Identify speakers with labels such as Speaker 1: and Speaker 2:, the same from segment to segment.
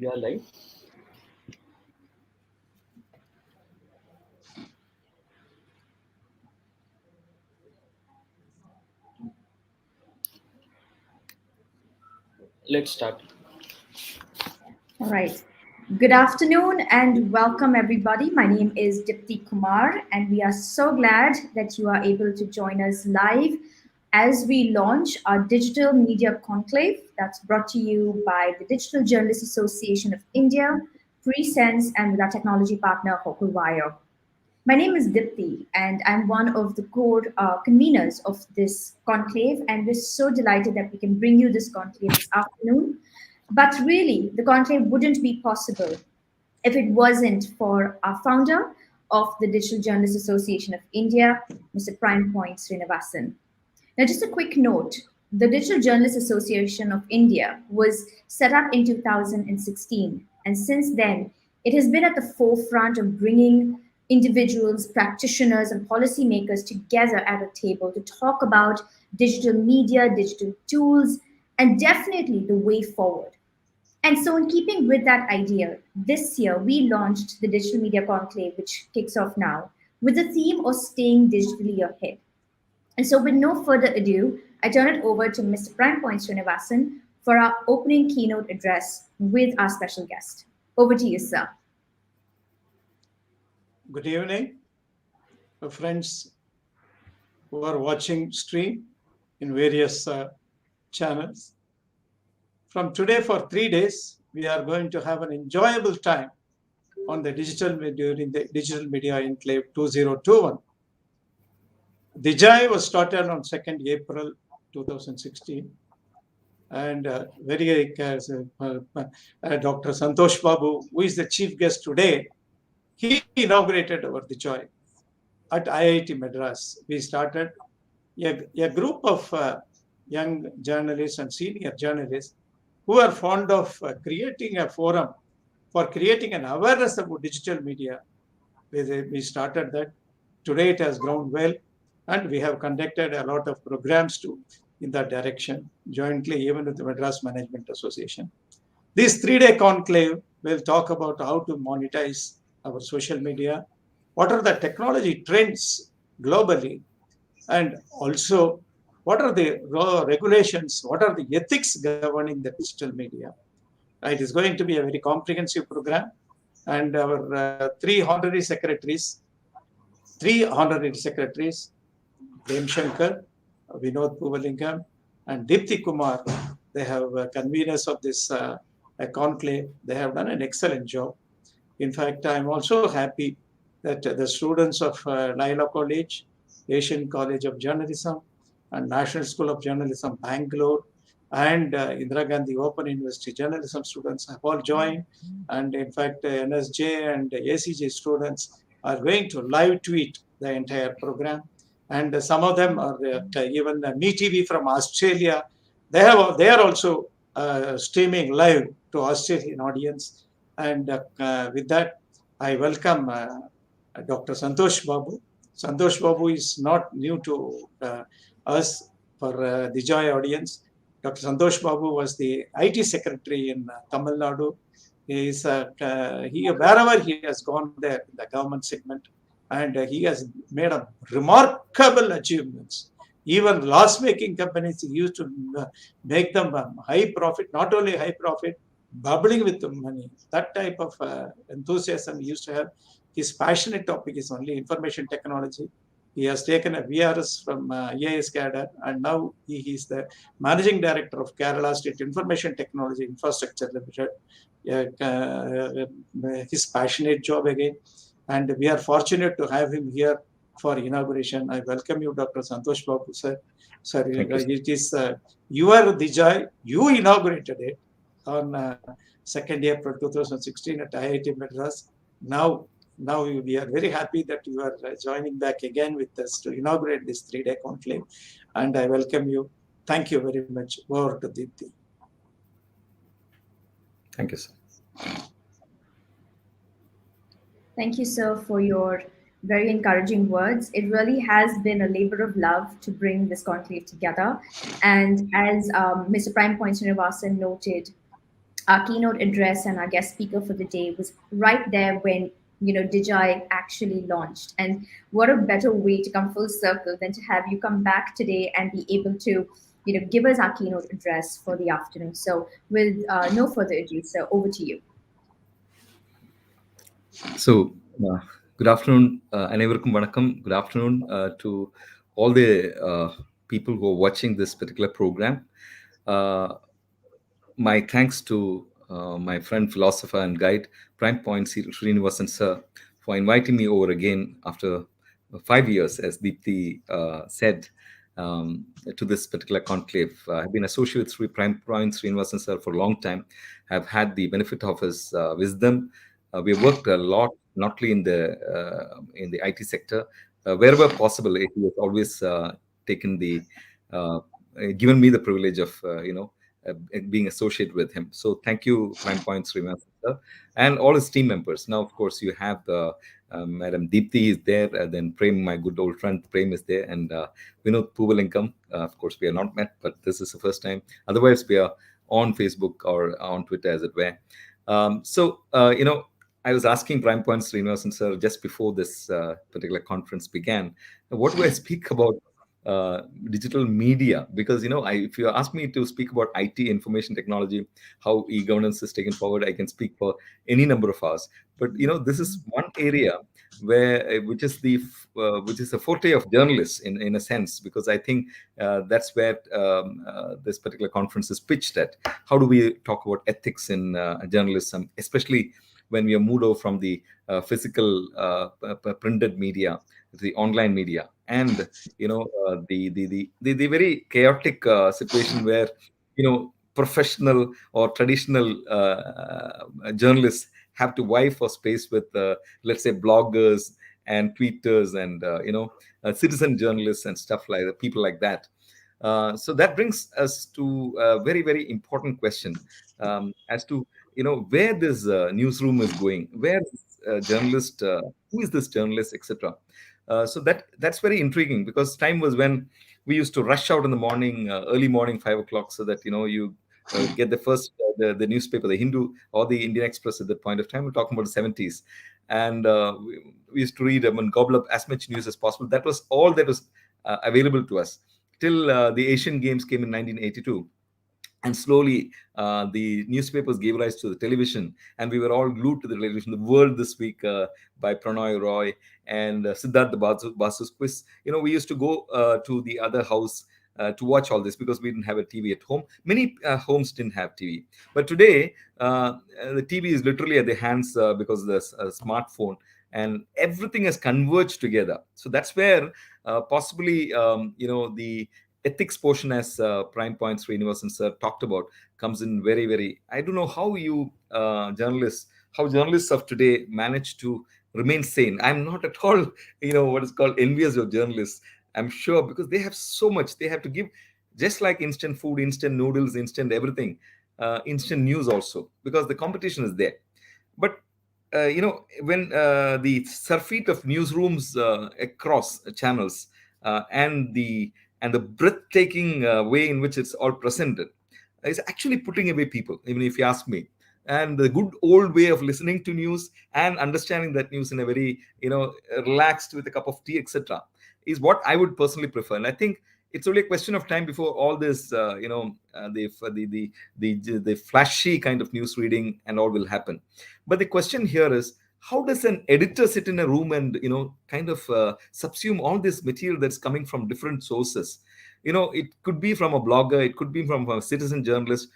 Speaker 1: We are live. Let's start.
Speaker 2: All right. Good afternoon and welcome everybody. My name is Dipti Kumar and we are so glad that you are able to join us live as we launch our Digital Media Conclave that's brought to you by the Digital Journalists Association of India, Presence, and with our technology partner Hocalwire. My name is Dipti, and I'm one of the core conveners of this conclave. And we're so delighted that we can bring you this conclave this afternoon. But really, the conclave wouldn't be possible if it wasn't for our founder of the Digital Journalists Association of India, Mr. Prime Point Srinivasan. Now, just a quick note, the Digital Journalists Association of India was set up in 2016, and since then, it has been at the forefront of bringing individuals, practitioners, and policymakers together at a table to talk about digital media, digital tools, and definitely the way forward. And so, in keeping with that idea, this year we launched the Digital Media Conclave, which kicks off now, with the theme of staying digitally ahead. And so, with no further ado, I turn it over to Mr. Prime Point Srinivasan for our opening keynote address with our special guest. Over to you, sir.
Speaker 3: Good evening, friends who are watching stream in various channels. From today for 3 days, we are going to have an enjoyable time on the during the Digital Media Enclave 2021. DiJAI was started on 2nd April 2016, and Dr. Santhosh Babu, who is the chief guest today, he inaugurated our DiJAI at IIT Madras. We started a group of young journalists and senior journalists who are fond of creating a forum for creating an awareness about digital media. We started that. Today it has grown well, and we have conducted a lot of programs too in that direction, jointly even with the Madras Management Association. This 3-day conclave will talk about how to monetize our social media, what are the technology trends globally, and also what are the regulations, what are the ethics governing the digital media. It is going to be a very comprehensive program, and our three honorary secretaries, Prem Shankar, Vinoth Poovalingam, and Dipti Kumar, they have conveners of this conclave. They have done an excellent job. In fact, I'm also happy that the students of Laila College, Asian College of Journalism, and National School of Journalism, Bangalore, and Indira Gandhi Open University journalism students have all joined. And in fact, NSJ and ACJ students are going to live tweet the entire program. And some of them are even MeTV from Australia. They are also streaming live to Australian audience. And with that, I welcome Dr. Santhosh Babu. Santhosh Babu is not new to us for the DiJAI audience. Dr. Santhosh Babu was the IT secretary in Tamil Nadu. He is wherever he has gone there in the government segment, and he has made a remarkable achievements. Even loss-making companies, he used to make them high profit, not only high profit, bubbling with the money. That type of enthusiasm he used to have. His passionate topic is only information technology. He has taken a VRS from EIS cadre, and now he is the managing director of Kerala State Information Technology Infrastructure Limited. His passionate job again, and we are fortunate to have him here for inauguration. I welcome you, Dr. Santhosh Babu, sir. Sir, it is your DiJAI. You inaugurated it on 2nd April 2016 at IIT Madras. Now we are very happy that you are joining back again with us to inaugurate this 3-day conclave, and I welcome you. Thank you very much. Over to Dipti.
Speaker 4: Thank you, sir.
Speaker 2: Thank you, sir, for your very encouraging words. It really has been a labor of love to bring this conclave together. And as Mr. Prime Point Srinivasan noted, our keynote address and our guest speaker for the day was right there when DJI actually launched. And what a better way to come full circle than to have you come back today and be able to give us our keynote address for the afternoon. So with no further ado, so over to you.
Speaker 1: So, good afternoon, அனைவருக்கும் வணக்கம். Good afternoon to all the people who are watching this particular program. Uh, my thanks to my friend, philosopher, and guide, Prime Point Srinivasan sir, for inviting me over again after 5 years, as Deepthi said, to this particular conclave. I've been associated with Prime Point Srinivasan sir for a long time. I've had the benefit of his wisdom. We worked a lot, not only in the IT sector, wherever possible. He has always taken the given me the privilege of being associated with him. So thank you, Prime Point Srinivasan sir, and all his team members. Now, of course, you have Madam Deepthi is there, then Prem, my good old friend Prem is there, and Vinoth Poovalingam. Of course, we are not met, but this is the first time. Otherwise, we are on Facebook or on Twitter, as it were. I was asking Prime Point Srinivasan sir just before this particular conference began, what do I speak about digital media? Because if you ask me to speak about IT, information technology, how e-governance is taken forward, I can speak for any number of hours. But this is one area where which is a forte of journalists in a sense, because I think that's where this particular conference is pitched at. How do we talk about ethics in journalism, especially when we are moved over from the physical printed media to the online media, and the very chaotic situation where professional or traditional journalists have to vie for space with let's say bloggers and tweeters and citizen journalists and stuff like that, people like that. So that brings us to a very, very important question as to where this newsroom is going, where journalist, who is this journalist, etc. So that's very intriguing, because time was when we used to rush out in the morning, early morning, 5 o'clock, so that you get the first the newspaper, the Hindu or the Indian Express at that point of time. We're talking about the 70s, and we used to read and gobble up as much news as possible. That was all that was available to us till the Asian Games came in 1982. And slowly, the newspapers gave rise to the television, and we were all glued to the television. The World This Week by Pranoy Roy and Siddhartha Basu's quiz. We used to go to the other house to watch all this, because we didn't have a TV at home. Many homes didn't have TV. But today, the TV is literally at the hands because of the smartphone, and everything has converged together. So that's where possibly, the ethics portion, as Prime Point Srinivasan sir talked about, comes in very, very. I don't know how how journalists of today manage to remain sane. I'm not at all, what is called envious of journalists. I'm sure, because they have so much they have to give, just like instant food, instant noodles, instant everything, instant news also, because the competition is there. But when the surfeit of newsrooms across channels and the breathtaking way in which it's all presented is actually putting away people, even if you ask me. And the good old way of listening to news and understanding that news in a very relaxed, with a cup of tea, etc., is what I would personally prefer. And I think it's only a question of time before all this the flashy kind of news reading and all will happen. But the question here is, how does an editor sit in a room and kind of subsume all this material that's coming from different sources? It could be from a blogger, it could be from a citizen journalist.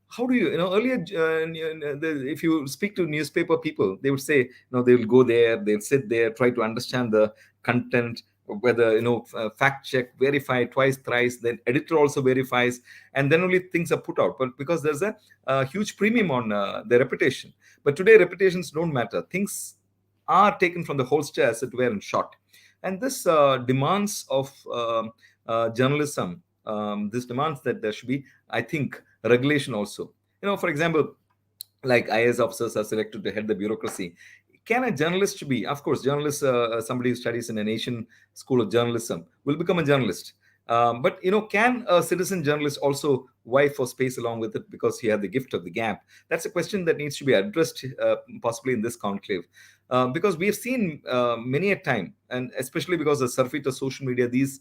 Speaker 1: How do earlier, if you speak to newspaper people, they would say, they'll go there, they'll sit there, try to understand the content, whether fact check, verify twice, thrice, then editor also verifies, and then only things are put out. But because there's a huge premium on their reputation. But today, reputations don't matter. Things are taken from the holster, as it were, and shot. And this demands of journalism. This demands that there should be, I think, regulation also. For example, like IAS officers are selected to head the bureaucracy. Can a journalist be? Of course, journalist, somebody who studies in an Asian school of journalism will become a journalist. But can a citizen journalist also vie for space along with it because he had the gift of the gap? That's a question that needs to be addressed, possibly in this conclave, because we have seen many a time, and especially because of the surfeit of social media, these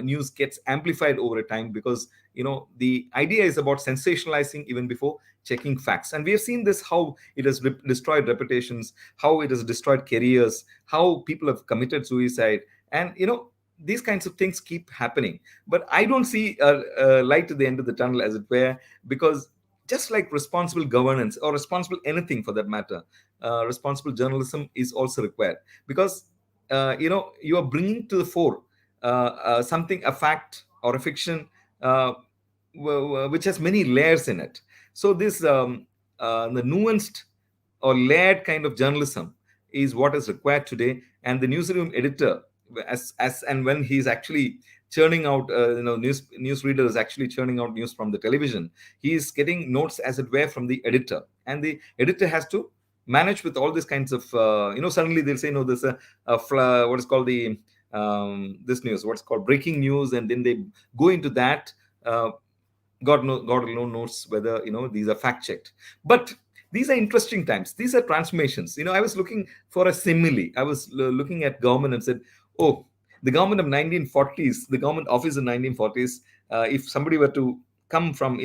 Speaker 1: news gets amplified over a time, because the idea is about sensationalizing even before checking facts. And we have seen this, how it has destroyed reputations, how it has destroyed careers, how people have committed suicide, and these kinds of things keep happening. But I don't see a light at the end of the tunnel, as it were, because just like responsible governance, or responsible anything for that matter, responsible journalism is also required, because you are bringing to the fore something, a fact or a fiction, uh, which has many layers in it. So this the nuanced or layered kind of journalism is what is required today. And the newsroom editor, as and when he's actually churning out newsreader is actually churning out news from the television, he is getting notes, as it were, from the editor, and the editor has to manage with all these kinds of suddenly they'll say, no, there's what is called the this news, what's called breaking news, and then they go into that. God alone knows whether these are fact checked. But these are interesting times. These are transformations. I was looking for a simile. I was looking at government and said, oh, the government of 1940s, the government office in 1940s. If somebody were to come from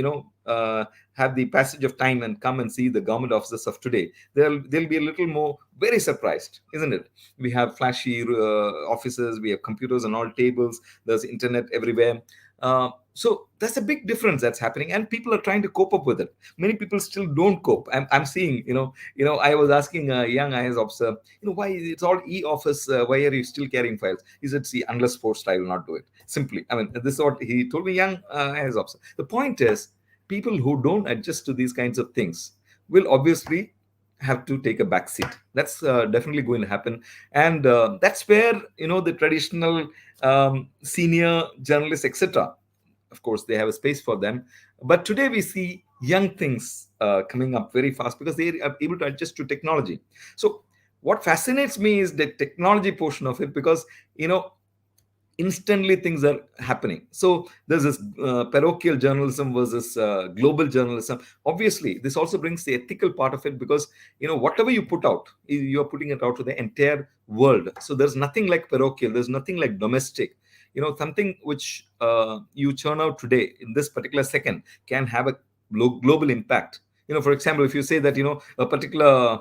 Speaker 1: have the passage of time and come and see the government offices of today, they'll be a little more very surprised, isn't it? We have flashy offices, we have computers on all tables, there's internet everywhere. So that's a big difference that's happening, and people are trying to cope up with it. Many people still don't cope. I'm seeing, I was asking a young IAS officer, why it's all e-office, why are you still carrying files? He said, see, unless forced, I will not do it. Simply, I mean, this is what he told me, young IAS officer. The point is, people who don't adjust to these kinds of things will obviously have to take a back seat. That's definitely going to happen. And that's where, the traditional senior journalists, etc., of course, they have a space for them. But today we see young things coming up very fast because they are able to adjust to technology. So what fascinates me is the technology portion of it, because, instantly things are happening. So there's this parochial journalism versus global journalism. Obviously, this also brings the ethical part of it, because, whatever you put out, you're putting it out to the entire world. So there's nothing like parochial. There's nothing like domestic. Something which you churn out today in this particular second can have a global impact. For example, if you say that, a particular,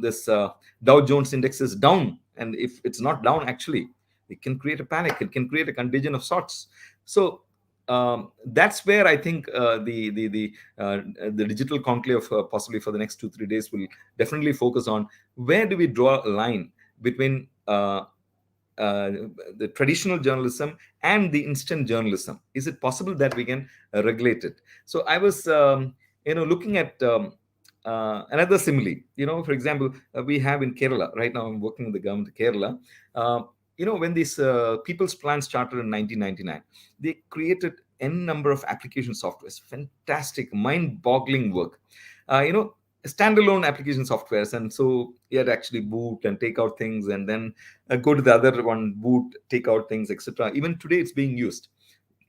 Speaker 1: this Dow Jones index is down, and if it's not down, actually, it can create a panic. It can create a contagion of sorts. So that's where I think the digital conclave, possibly for the next 2-3 days, will definitely focus on where do we draw a line between the traditional journalism and the instant journalism. Is it possible that we can regulate it? So I was looking at another simile. For example, we have in Kerala right now, I'm working with the government of Kerala. When this people's plan started in 1999, they created n number of application softwares, fantastic, mind-boggling work. Standalone application softwares, and so you had to actually boot and take out things, and then go to the other one, boot, take out things, etc. Even today it's being used.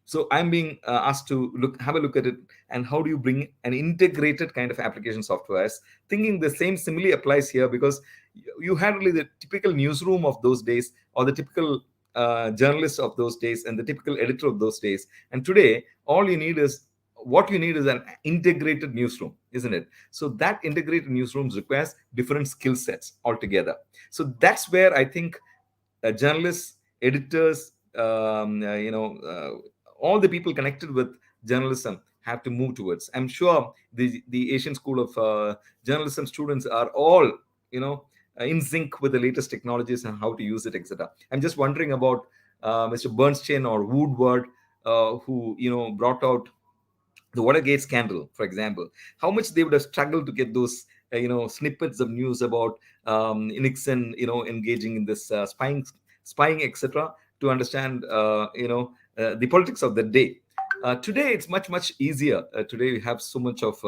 Speaker 1: So I'm being asked to have a look at it, and how do you bring an integrated kind of application softwares? Thinking the same simile applies here, because you had really the typical newsroom of those days, or the typical journalist of those days, and the typical editor of those days. And today, what you need is an integrated newsroom, isn't it? So that integrated newsrooms requires different skill sets altogether. So that's where I think journalists, editors, all the people connected with journalism have to move towards. I'm sure the Asian School of Journalism students are all, in sync with the latest technologies and how to use it, etc. I'm just wondering about Mr. Bernstein or Woodward, who brought out the Watergate scandal, for example. How much they would have struggled to get those snippets of news about Nixon engaging in this spying, etc., to understand the politics of the day. Today it's much easier. Today we have so much of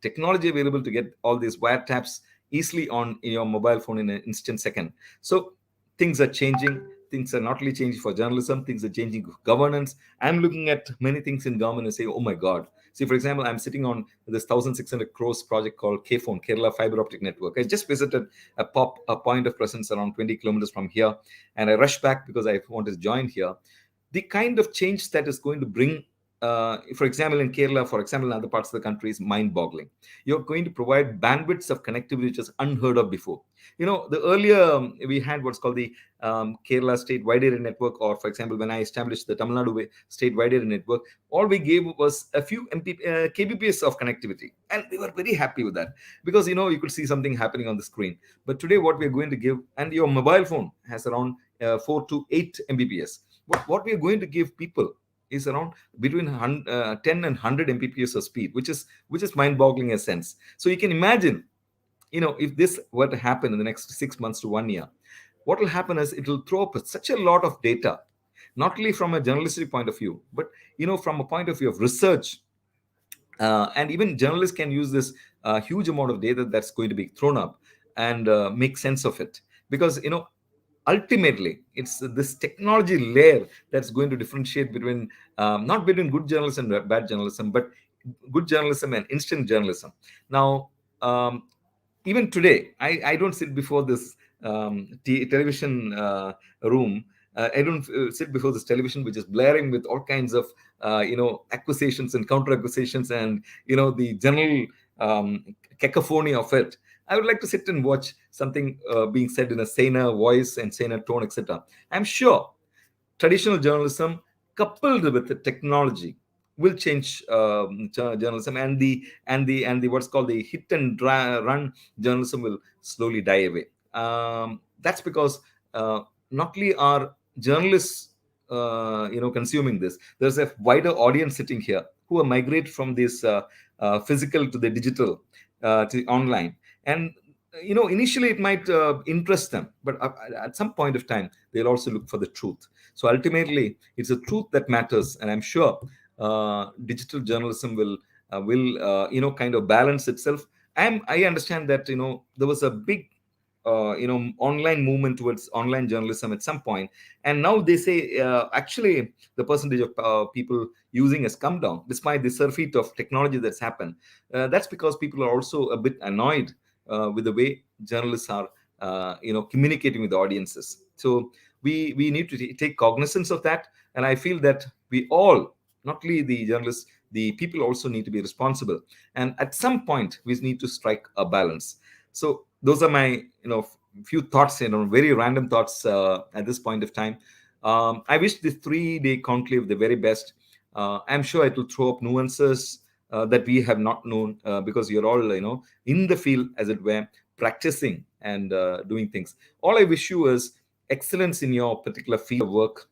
Speaker 1: technology available to get all these wiretaps easily on your mobile phone in an instant second. So things are changing. things are not only changing for journalism, things are changing for governance. I'm looking at many things in government and say, oh my God. See, for example, I'm sitting on this 1,600 crores project called KPhone, Kerala Fiber Optic Network. I just visited a point of presence around 20 kilometers from here, and I rushed back because I wanted to join here. The kind of change that is going to bring, for example, in Kerala, for example, in other parts of the country, is mind-boggling. You're going to provide bandwidths of connectivity which is unheard of before. The earlier we had what's called the Kerala State Wide Area Network, or for example, when I established the Tamil Nadu State Wide Area Network, all we gave was a few kbps of connectivity, and we were very happy with that because you could see something happening on the screen. But today, what we're going to give, and your mobile phone has around 4 to 8 mbps. What we are going to give people is around between 10 and 100 mbps of speed, which is mind-boggling in a sense. So you can imagine, if this were to happen in the next 6 months to 1 year, what will happen is it will throw up such a lot of data, not only from a journalistic point of view, but from a point of view of research. And even journalists can use this huge amount of data that's going to be thrown up and make sense of it, because ultimately it's this technology layer that's going to differentiate between not between good journalism and bad journalism, but good journalism and instant journalism. Now, even today, I don't sit before this television room. I don't sit before this television which is blaring with all kinds of accusations and counter accusations, and the general cacophony of it. I would like to sit and watch something being said in a saner voice and saner tone, etc. I'm sure traditional journalism coupled with the technology will change journalism, and the what's called the hit and run journalism will slowly die away. That's because not only are journalists consuming this, there's a wider audience sitting here who are migrate from this physical to the digital, to online. And initially it might interest them, but at some point of time they'll also look for the truth. So ultimately it's the truth that matters, and I'm sure digital journalism will kind of balance itself. I understand that there was a big online movement towards online journalism at some point, and now they say actually the percentage of people using has come down despite the surfeit of technology that's happened. That's because people are also a bit annoyed with the way journalists are communicating with the audiences. So we need to take cognizance of that, and I feel that we all, not only the journalists, the people also need to be responsible, and at some point we need to strike a balance. So those are my few thoughts, very random thoughts at this point of time. I wish the 3-day conclave the very best. I'm sure it will throw up nuances that we have not known, because you're all in the field, as it were, practicing and doing things. All I wish you is excellence in your particular field of work.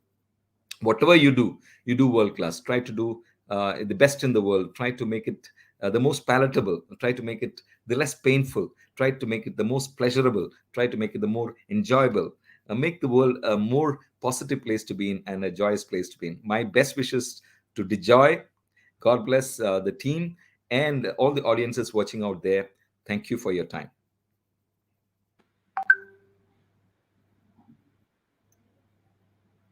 Speaker 1: Whatever you do world class. Try to do the best in the world. Try to make it the most palatable. Try to make it the less painful. Try to make it the most pleasurable. Try to make it the more enjoyable. Make the world a more positive place to be in and a joyous place to be in. My best wishes to DiJAI. God bless the team and all the audiences watching out there. Thank you for your time.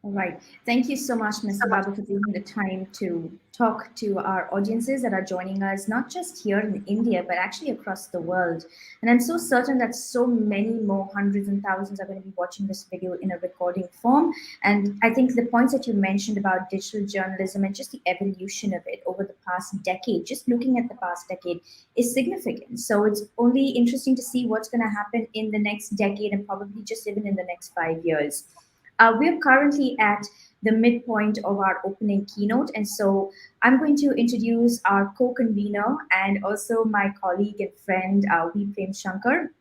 Speaker 2: All right. Thank you so much, Mr. Babu, for taking the time to talk to our audiences that are joining us, not just here in India, but actually across the world. And I'm so certain that so many more hundreds and thousands are going to be watching this video in a recording form. And I think the points that you mentioned about digital journalism and just the evolution of it over the past decade, just looking at the past decade, is significant. So it's only interesting to see what's going to happen in the next decade and probably just even in the next 5 years. We're currently at the midpoint of our opening keynote, and so I'm going to introduce our co-convener and also my colleague and friend, V. Prem Shankar.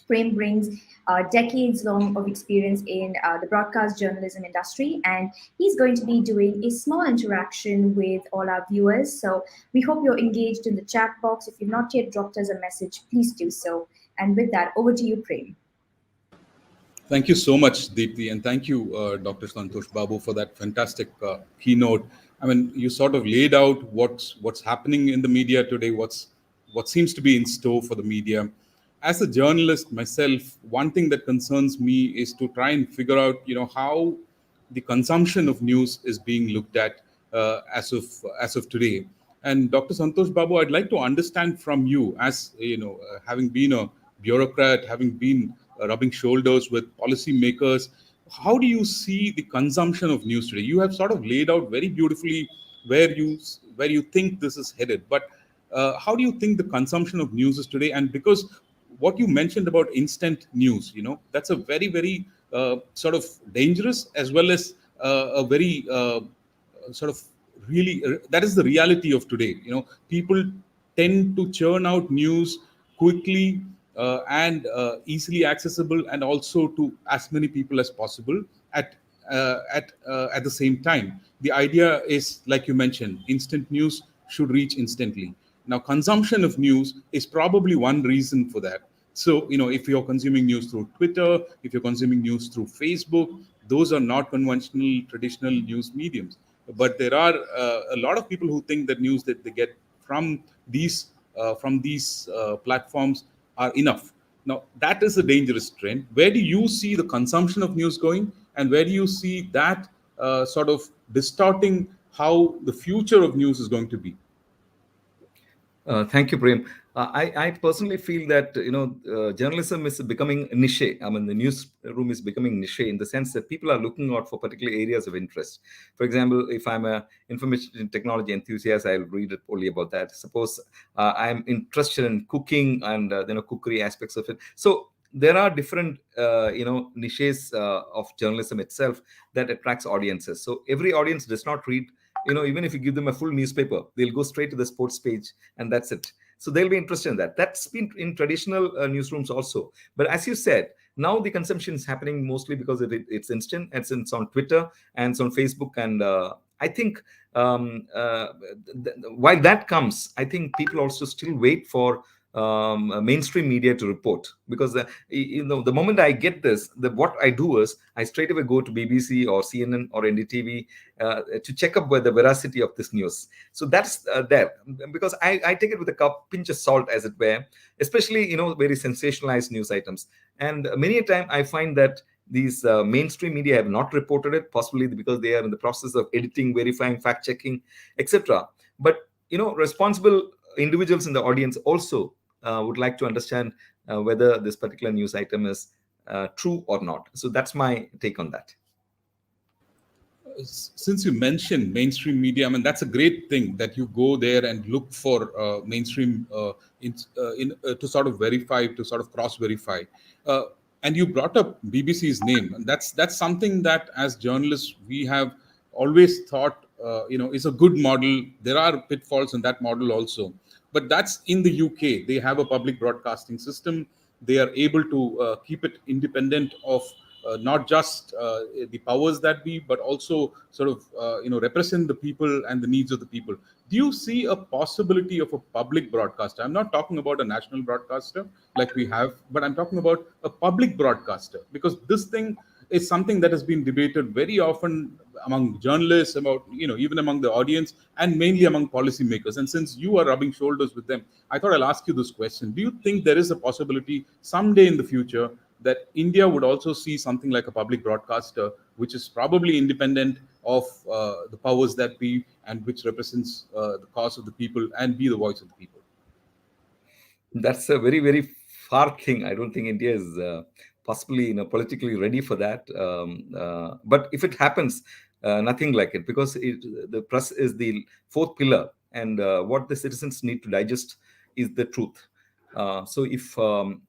Speaker 2: Prem brings decades long of experience in the broadcast journalism industry, and he's going to be doing a small interaction with all our viewers. So we hope you're engaged in the chat box. If you've not yet dropped us a message, please do so. And with that, over to you, Prem.
Speaker 4: Thank you so much, Deepthi, and thank you, Dr. Santhosh Babu, for that fantastic keynote. I mean, you sort of laid out what's happening in the media today, what seems to be in store for the media. As a journalist myself, one thing that concerns me is to try and figure out, how the consumption of news is being looked at as of today. And Dr. Santhosh Babu, I'd like to understand from you, as having been a bureaucrat, having been rubbing shoulders with policymakers, how do you see the consumption of news today? You have sort of laid out very beautifully where you think this is headed, but how do you think the consumption of news is today? And because what you mentioned about instant news, that's a very, very sort of dangerous, as well as a very sort of really, that is the reality of today. People tend to churn out news quickly and easily accessible, and also to as many people as possible at the same time. The idea is, like you mentioned, instant news should reach instantly. Now, consumption of news is probably one reason for that. So, if you're consuming news through Twitter, if you're consuming news through Facebook, those are not conventional, traditional news mediums. But there are a lot of people who think that news that they get from these platforms are enough. Now, that is a dangerous trend. Where do you see the consumption of news going, and where do you see that sort of distorting how the future of news is going to be?
Speaker 1: Thank you, Prem. I personally feel that journalism is becoming niche. I mean, the newsroom is becoming niche in the sense that people are looking out for particular areas of interest. For example, if I'm a information technology enthusiast, I'll read it only about that. Suppose I'm interested in cooking and cookery aspects of it. So there are different niches of journalism itself that attracts audiences. So every audience does not read. Even if you give them a full newspaper, they'll go straight to the sports page and that's it. So they'll be interested in that. That's been in traditional newsrooms also. But as you said, now the consumption is happening mostly because it's instant. It's on Twitter and it's on Facebook. And I think while that comes, I think people also still wait for mainstream media to report, because the moment I get this, what I do is I straight away go to BBC or CNN or NDTV to check up with the veracity of this news. So that's there, because I take it with a pinch of salt, as it were, especially very sensationalized news items. And many a time I find that these mainstream media have not reported it, possibly because they are in the process of editing, verifying, fact checking, etc. But responsible individuals in the audience also would like to understand whether this particular news item is true or not. So that's my take on that.
Speaker 4: Since you mentioned mainstream media, I mean, that's a great thing that you go there and look for mainstream to sort of verify, to sort of cross-verify. And you brought up BBC's name, and that's something that as journalists we have always thought is a good model. There are pitfalls in that model also, but that's in the UK. They have a public broadcasting system. They are able to keep it independent of not just the powers that be, but also sort of represent the people and the needs of the people. Do you see a possibility of a public broadcaster? I'm not talking about a national broadcaster like we have, but I'm talking about a public broadcaster, because this thing is something that has been debated very often among journalists, about even among the audience, and mainly among policymakers. And since you are rubbing shoulders with them, I thought I'll ask you this question: do you think there is a possibility someday in the future that India would also see something like a public broadcaster, which is probably independent of the powers that be, and which represents the cause of the people and be the voice of the people?
Speaker 1: That's a very, very far thing. I don't think India is possibly politically ready for that. But if it happens, nothing like it, because the press is the fourth pillar, and what the citizens need to digest is the truth. So if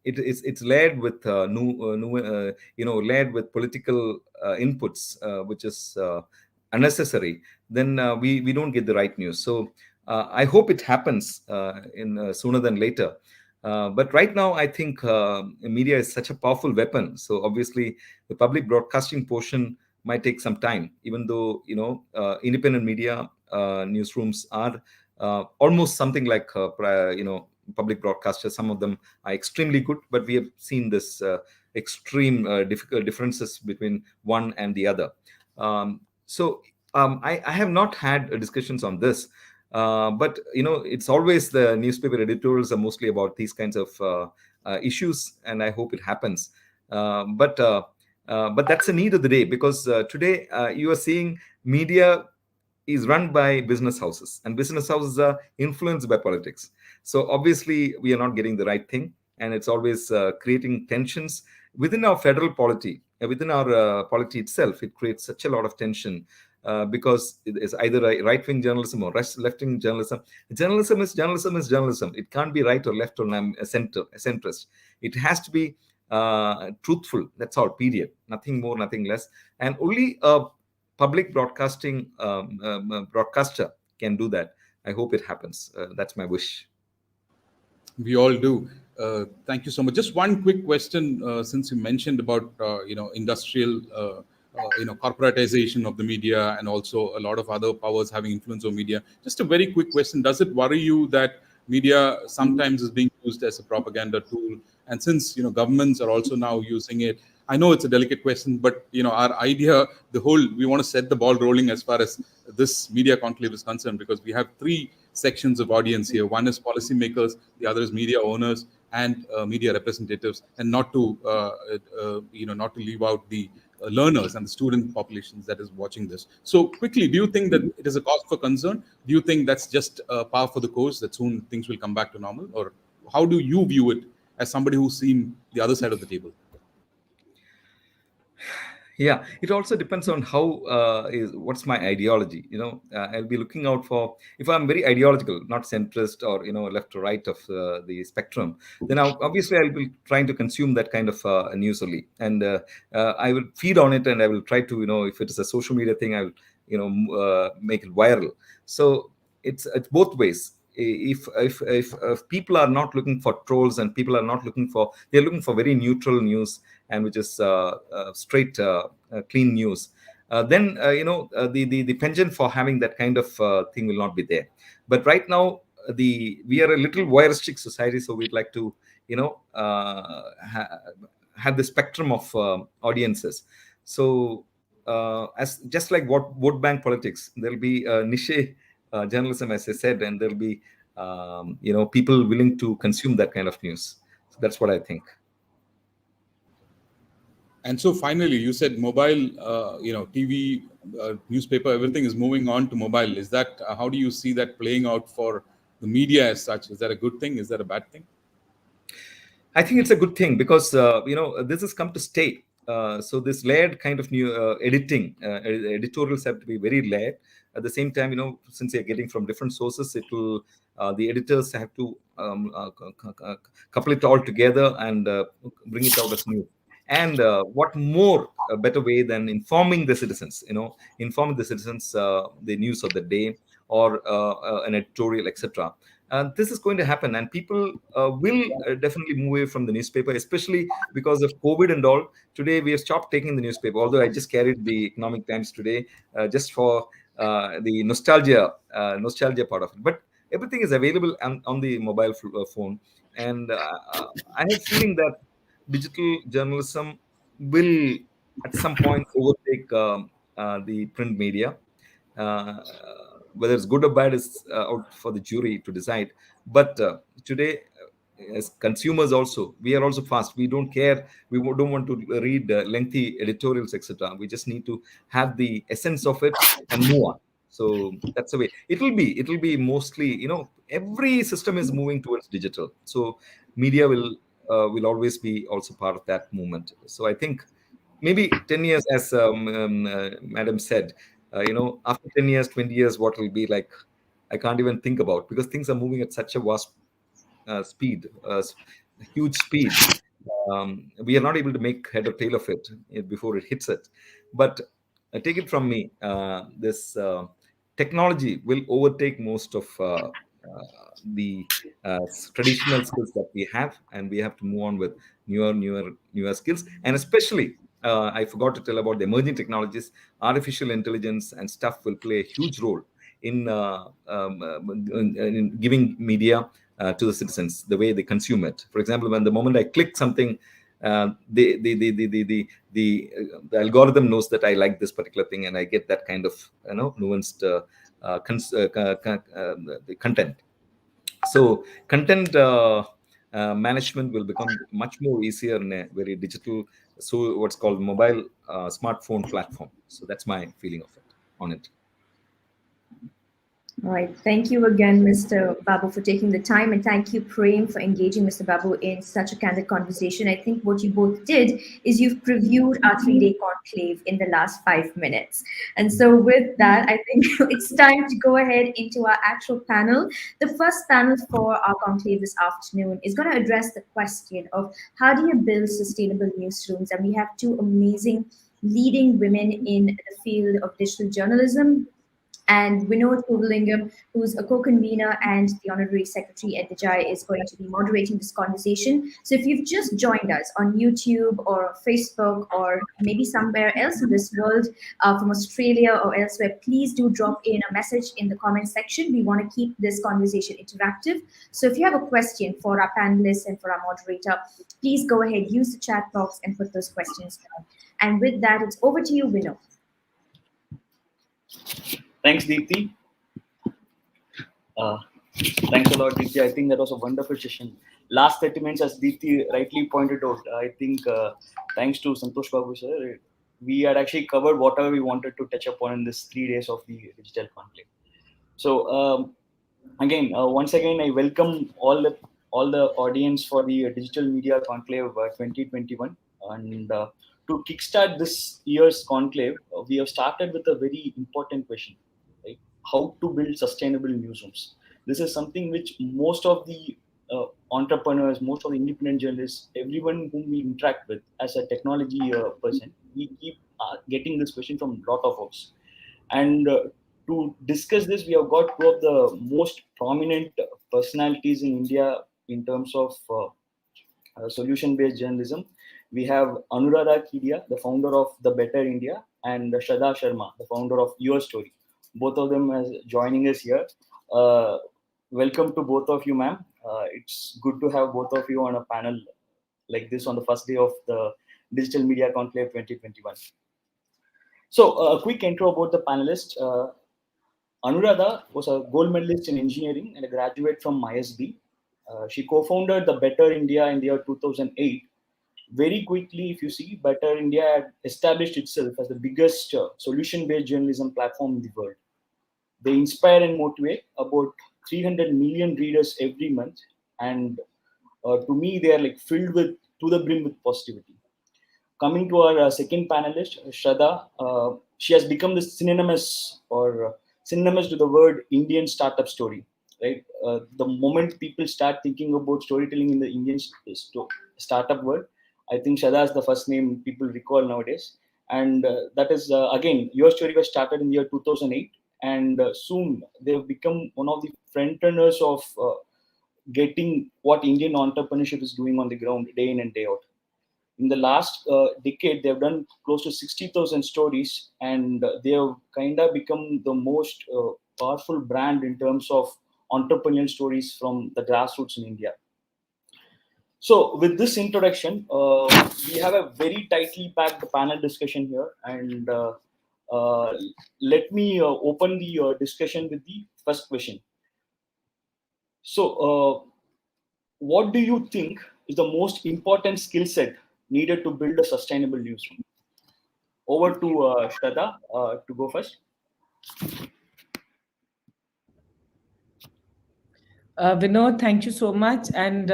Speaker 1: it's led with led with political inputs, which is unnecessary, then we don't get the right news. So I hope it happens in sooner than later. But right now, I think media is such a powerful weapon. So obviously, the public broadcasting portion might take some time, even though independent media newsrooms are almost something like public broadcasters. Some of them are extremely good, but we have seen this extreme difficult differences between one and the other. I have not had discussions on this. But it's always the newspaper editorials are mostly about these kinds of issues, and I hope it happens. But But that's a need of the day, because today you are seeing media is run by business houses, and business houses are influenced by politics. So obviously we are not getting the right thing, and it's always creating tensions within our federal polity, within our polity itself. It creates such a lot of tension, because it is either a right-wing journalism or left-wing journalism. Journalism is journalism is journalism. It can't be right or left or centrist. It has to be truthful. That's all, period. Nothing more, nothing less. And only a public broadcasting broadcaster can do that. I hope it happens. That's my wish.
Speaker 4: We all do. Thank you so much. Just one quick question, since you mentioned about industrial corporatization of the media, and also a lot of other powers having influence over media. Just a very quick question: does it worry you that media sometimes is being used as a propaganda tool? And since governments are also now using it, I know it's a delicate question, but our idea, we want to set the ball rolling as far as this media conclave is concerned, because we have three sections of audience here. One is policymakers, the other is media owners and media representatives, and not to not to leave out the learners and the student populations that is watching this. So quickly, do you think that it is a cause for concern? Do you think that's just par for the course, that soon things will come back to normal? Or how do you view it as somebody who's seen the other side of the table?
Speaker 1: Yeah, it also depends on what's my ideology. I'll be looking out for, if I'm very ideological, not centrist or left or right of the spectrum, then obviously I'll be trying to consume that kind of news only, and I will feed on it, and I will try to, if it is a social media thing, I will make it viral. So it's both ways. If people are not looking for trolls, and people are not they're looking for very neutral news, and which is straight clean news, then the penchant for having that kind of thing will not be there. But right now, we are a little voyeuristic society, so we'd like to have the spectrum of audiences. So as just like what vote bank politics, there'll be niche journalism, as I said, and there'll be people willing to consume that kind of news. So that's what I think.
Speaker 4: And so finally, you said mobile, TV, newspaper, everything is moving on to mobile. Is that how do you see that playing out for the media as such? Is that a good thing? Is that a bad thing?
Speaker 1: I think it's a good thing, because this has come to stay. So this layered kind of new editorials have to be very layered. At the same time, since they're getting from different sources, the editors have to couple it all together and bring it out as new. And what more a better way than informing the citizens, the news of the day, or an editorial, etc. This is going to happen, and people will definitely move away from the newspaper, especially because of COVID and all. Today, we have stopped taking the newspaper, although I just carried the Economic Times today just for the nostalgia part of it. But everything is available on the mobile phone. And I have a feeling that digital journalism will at some point overtake the print media. Whether it's good or bad is out for the jury to decide. But today, as consumers also, we are also fast. We don't care. We don't want to read lengthy editorials, etc. We just need to have the essence of it and move on. So that's the way it will be. It will be mostly, every system is moving towards digital. So media will always be also part of that movement. So I think maybe 10 years, as Madam said, after 10 years, 20 years, what will be like, I can't even think about, because things are moving at such a vast speed, huge speed. We are not able to make head or tail of it before it hits it. But take it from me, this technology will overtake most of the traditional skills that we have, and we have to move on with newer skills. And especially, I forgot to tell about the emerging technologies. Artificial intelligence and stuff will play a huge role in giving media to the citizens, the way they consume it. For example, when the moment I click something, the algorithm knows that I like this particular thing, and I get that kind of nuanced the content. So content management will become much more easier in a very digital so what's called mobile smartphone platform. So that's my feeling of it on it.
Speaker 2: All right. Thank you again, Mr. Babu, for taking the time, and thank you, Prem, for engaging Mr. Babu in such a candid conversation. I think what you both did is you've previewed our 3-day conclave in the last 5 minutes. And so with that, I think it's time to go ahead into our actual panel. The first panel for our conclave this afternoon is going to address the question of how do you build sustainable newsrooms? And we have two amazing leading women in the field of digital journalism, and Vinoth Poovalingam, who's a co-convener and the honorary secretary at DiJAI, is going to be moderating this conversation. So if you've just joined us on YouTube or Facebook or maybe somewhere else in this world, from Australia or elsewhere, please do drop in a message in the comment section. We want to keep this conversation interactive. So if you have a question for our panelists and for our moderator, please go ahead, use the chat box and put those questions down. And with that, it's over to you, Vinoth.
Speaker 5: Thanks, Deepthi. Thanks a lot, Deepthi. I think that was a wonderful session. Last 30 minutes, as Deepthi rightly pointed out, I think thanks to Santhosh Babu sir, we had actually covered whatever we wanted to touch upon in this 3 days of the digital conclave. So again, once again, I welcome all the audience for the Digital Media Conclave 2021. And to kickstart this year's conclave, we have started with a very important question. How to build sustainable newsrooms. This is something which most of the entrepreneurs, most of the independent journalists, everyone whom we interact with as a technology person, we keep getting this question from a lot of us. And to discuss this, we have got two of the most prominent personalities in India in terms of solution-based journalism. We have Anuradha Kedia, the founder of The Better India, and Shradha Sharma, the founder of Your Story. Both of them are joining us here. Welcome to both of you, ma'am. It's good to have both of you on a panel like this on the first day of the Digital Media Conclave 2021. So a quick intro about the panelists. Anuradha was a gold medalist in engineering and a graduate from ISB. She co-founded The Better India in the year 2008. Very quickly, if you see, Better India had established itself as the biggest solution-based journalism platform in the world. They inspire and motivate about 300 million readers every month, and to me, they are like filled with to the brim with positivity. Coming to our second panelist, Shradha, she has become the synonymous to the word Indian startup story. Right, the moment people start thinking about storytelling in the Indian startup world, I think Shradha is the first name people recall nowadays. And that is, again, Your Story was started in the year 2008. And soon they've become one of the frontrunners of getting what Indian entrepreneurship is doing on the ground day in and day out. In the last decade, they've done close to 60,000 stories, and they have kind of become the most powerful brand in terms of entrepreneurial stories from the grassroots in India. So with this introduction, we have a very tightly packed panel discussion here, and let me open the discussion with the first question. So what do you think is the most important skill set needed to build a sustainable newsroom? Over to Shradha to go first.
Speaker 6: Vinoth, thank you so much. And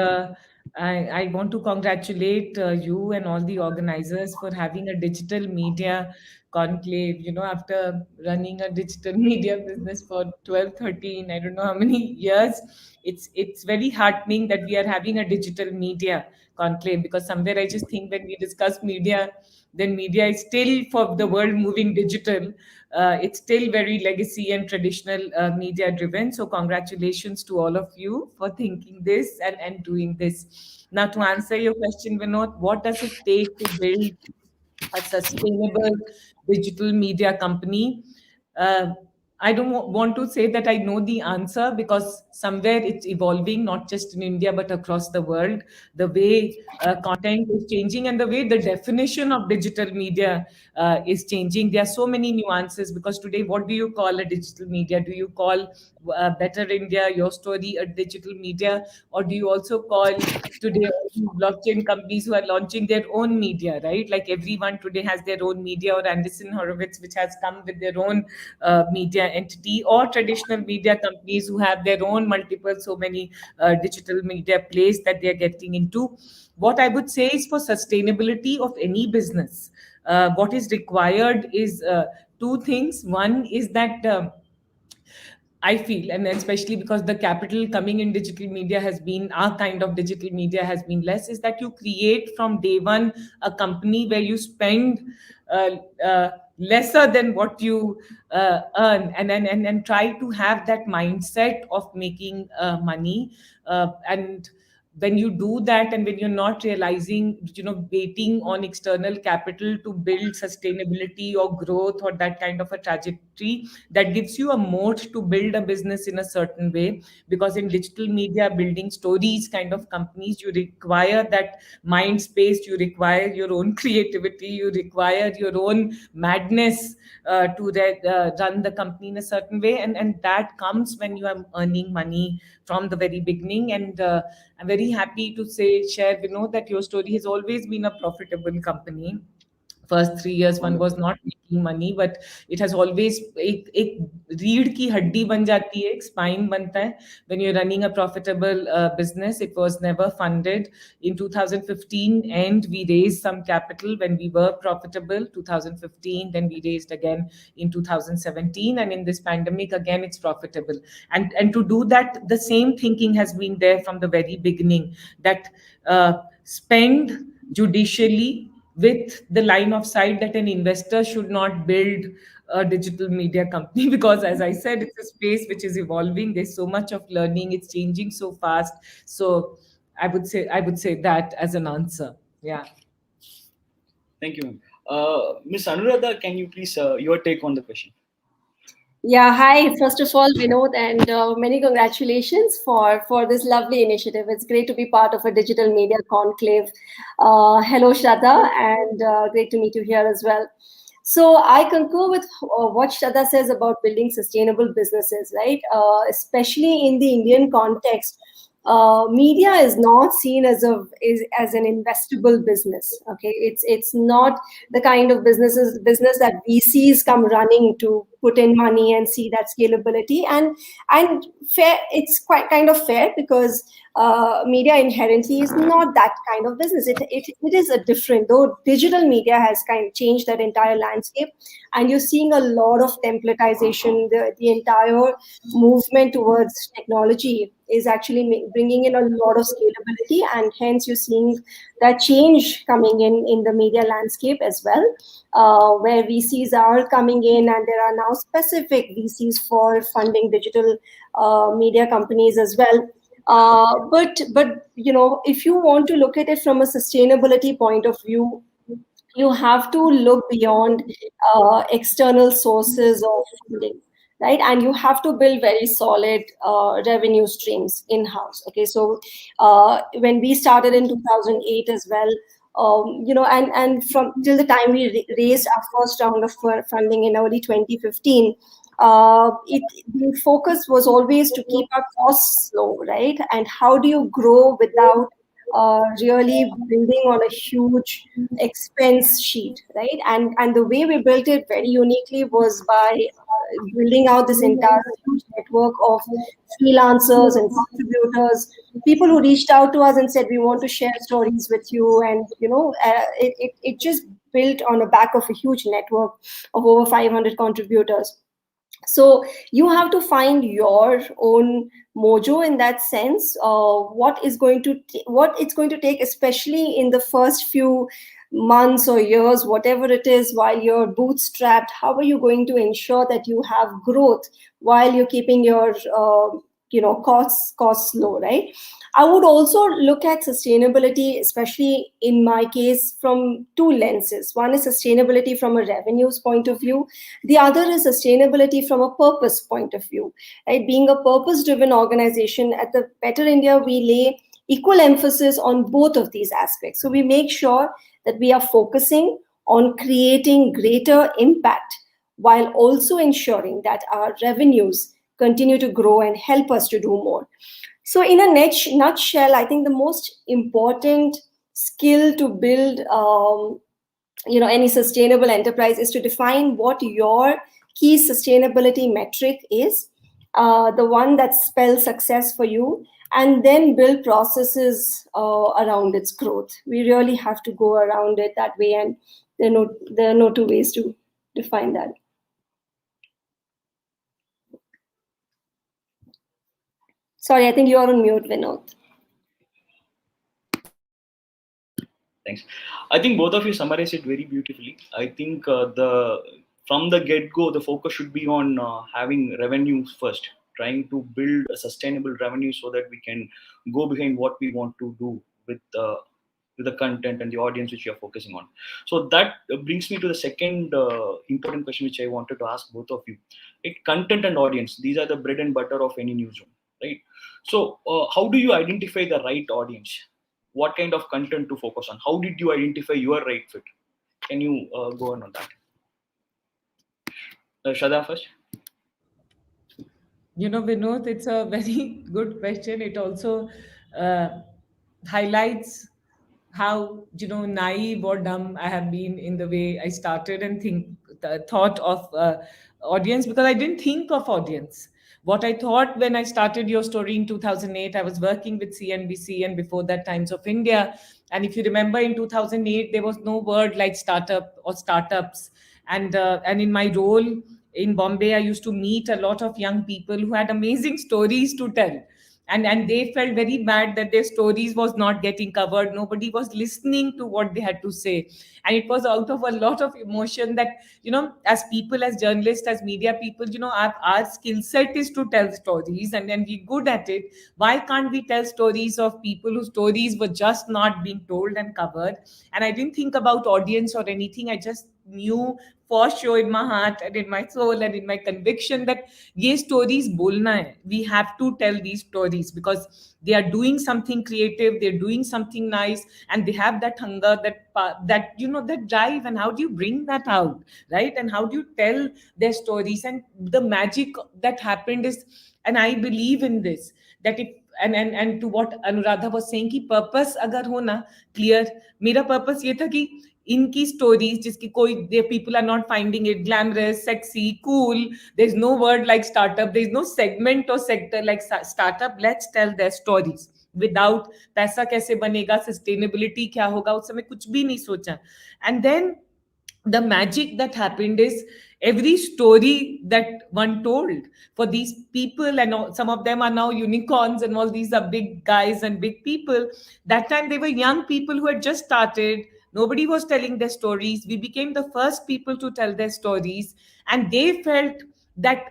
Speaker 6: I want to congratulate you and all the organizers for having a digital media conclave. You know, after running a digital media business for 12, 13, I don't know how many years, it's very heartening that we are having a digital media conclave, because somewhere I just think when we discuss media, then media is still, for the world moving digital, it's still very legacy and traditional media driven. So congratulations to all of you for thinking this and doing this. Now, to answer your question, Vinoth, what does it take to build a sustainable digital media company? I don't want to say that I know the answer, because somewhere it's evolving, not just in India, but across the world. The way content is changing and the way the definition of digital media is changing. There are so many nuances, because today, what do you call a digital media? Do you call Better India, Your Story, a digital media? Or do you also call today all these blockchain companies who are launching their own media, right? Like everyone today has their own media, or Anderson Horowitz, which has come with their own media entity, or traditional media companies who have their own multiple, so many digital media plays that they are getting into. What I would say is, for sustainability of any business, what is required is two things. One is that I feel, and especially because the capital coming in digital media has been, our kind of digital media has been less, is that you create from day one a company where you spend uh, lesser than what you earn, and try to have that mindset of making money. And when you do that, and when you're not realizing, waiting on external capital to build sustainability or growth or that kind of a trajectory, that gives you a moat to build a business in a certain way. Because in digital media, building stories kind of companies, you require that mind space, you require your own creativity, you require your own madness to run the company in a certain way, and that comes when you are earning money from the very beginning. And I'm very happy to share, that your story has always been a profitable company. First 3 years one was not making money, but it has always एक रीढ़ की हड्डी बन जाती है, एक spine बनता है when you're running a profitable business. It was never funded. In 2015 and we raised some capital when we were profitable. 2015, then we raised again in 2017, and in this pandemic again it's profitable. And to do that, the same thinking has been there from the very beginning, that spend judicially, with the line of sight that an investor should not build a digital media company because, as I said, it's a space which is evolving. There's so much of learning, it's changing so fast. So I would say that as an answer. Yeah.
Speaker 5: Thank you. Miss Anuradha, can you please your take on the question?
Speaker 7: Yeah, hi. First of all, Vinoth, and many congratulations for this lovely initiative. It's great to be part of a digital media conclave. Hello, Shradha, and great to meet you here as well. So I concur with what Shradha says about building sustainable businesses, right? Especially in the Indian context. Media is not seen as an investable business. Okay, it's not the kind of business that VCs come running to put in money and see that scalability, and fair. It's quite kind of fair because media inherently is not that kind of business. It is a different, though digital media has kind of changed that entire landscape, and you're seeing a lot of templatization. The entire movement towards technology is actually bringing in a lot of scalability, and hence you're seeing that change coming in the media landscape as well, where VCs are coming in, and there are now specific VCs for funding digital media companies as well. But if you want to look at it from a sustainability point of view, you have to look beyond external sources of funding, right? And you have to build very solid revenue streams in-house. Okay, so when we started in 2008 as well, and from till the time we raised our first round of funding in early 2015, the focus was always to keep our costs low, right? And how do you grow without really building on a huge expense sheet, right? And the way we built it very uniquely was by building out this entire huge network of freelancers and contributors, people who reached out to us and said, we want to share stories with you. And, it just built on the back of a huge network of over 500 contributors. So you have to find your own mojo in that sense. What it's going to take, especially in the first few months or years, whatever it is, while you're bootstrapped, how are you going to ensure that you have growth while you're keeping your costs low, right? I would also look at sustainability, especially in my case, from two lenses. One is sustainability from a revenues point of view. The other is sustainability from a purpose point of view, right? Being a purpose-driven organization, at the Better India, we lay equal emphasis on both of these aspects. So we make sure that we are focusing on creating greater impact while also ensuring that our revenues continue to grow and help us to do more. So in a nutshell, I think the most important skill to build any sustainable enterprise is to define what your key sustainability metric is, the one that spells success for you, and then build processes around its growth. We really have to go around it that way, and there are no two ways to define that. Sorry, I think you're on mute, Vinoth.
Speaker 5: Thanks. I think both of you summarized it very beautifully. I think from the get-go, the focus should be on having revenues first, trying to build a sustainable revenue so that we can go behind what we want to do with the content and the audience which we are focusing on. So that brings me to the second important question which I wanted to ask both of you. Content and audience, these are the bread and butter of any newsroom, right? So how do you identify the right audience? What kind of content to focus on? How did you identify your right fit? Can you go on that? Shradha first.
Speaker 6: Vinoth, it's a very good question. It also highlights how naive or dumb I have been in the way I started and thought of audience, because I didn't think of audience. What I thought when I started your story in 2008, I was working with CNBC and before that Times of India. And if you remember, in 2008, there was no word like startup or startups. And in my role in Bombay, I used to meet a lot of young people who had amazing stories to tell. And they felt very bad that their stories was not getting covered. Nobody was listening to what they had to say. And it was out of a lot of emotion that, as people, as journalists, as media people, our skill set is to tell stories and then we're good at it. Why can't we tell stories of people whose stories were just not being told and covered? And I didn't think about audience or anything. I just knew for sure in my heart and in my soul and in my conviction that ye stories bolna hai. We have to tell these stories because they are doing something creative, they're doing something nice, and they have that hunger, that drive. And how do you bring that out, right? And how do you tell their stories? And the magic that happened is, and I believe in this, that if and to what Anuradha was saying, ki purpose agar ho na clear, mera purpose ye tha ki इनकी stories जिसकी कोई people are not finding it glamorous, sexy, cool. There's no word like startup. There's no segment or sector like startup. Let's tell their stories without पैसा कैसे बनेगा, sustainability क्या होगा, उस समय कुछ भी नहीं सोचा. And then the magic that happened is every story that one told for these people, and some of them are now unicorns and all these are big guys and big people. That time they were young people who had just started. Nobody was telling their stories. We became the first people to tell their stories, and they felt that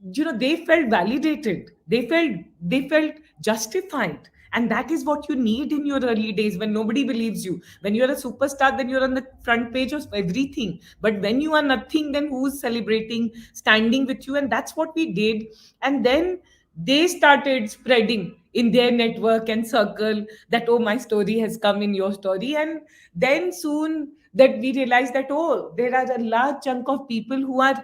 Speaker 6: they felt validated. They felt justified. And that is what you need in your early days when nobody believes you. When you're a superstar, then you're on the front page of everything. But when you are nothing, then who's celebrating, standing with you? And that's what we did. And then they started spreading in their network and circle that, oh, my story has come in your story. And then soon that we realized that, oh, there are a large chunk of people who are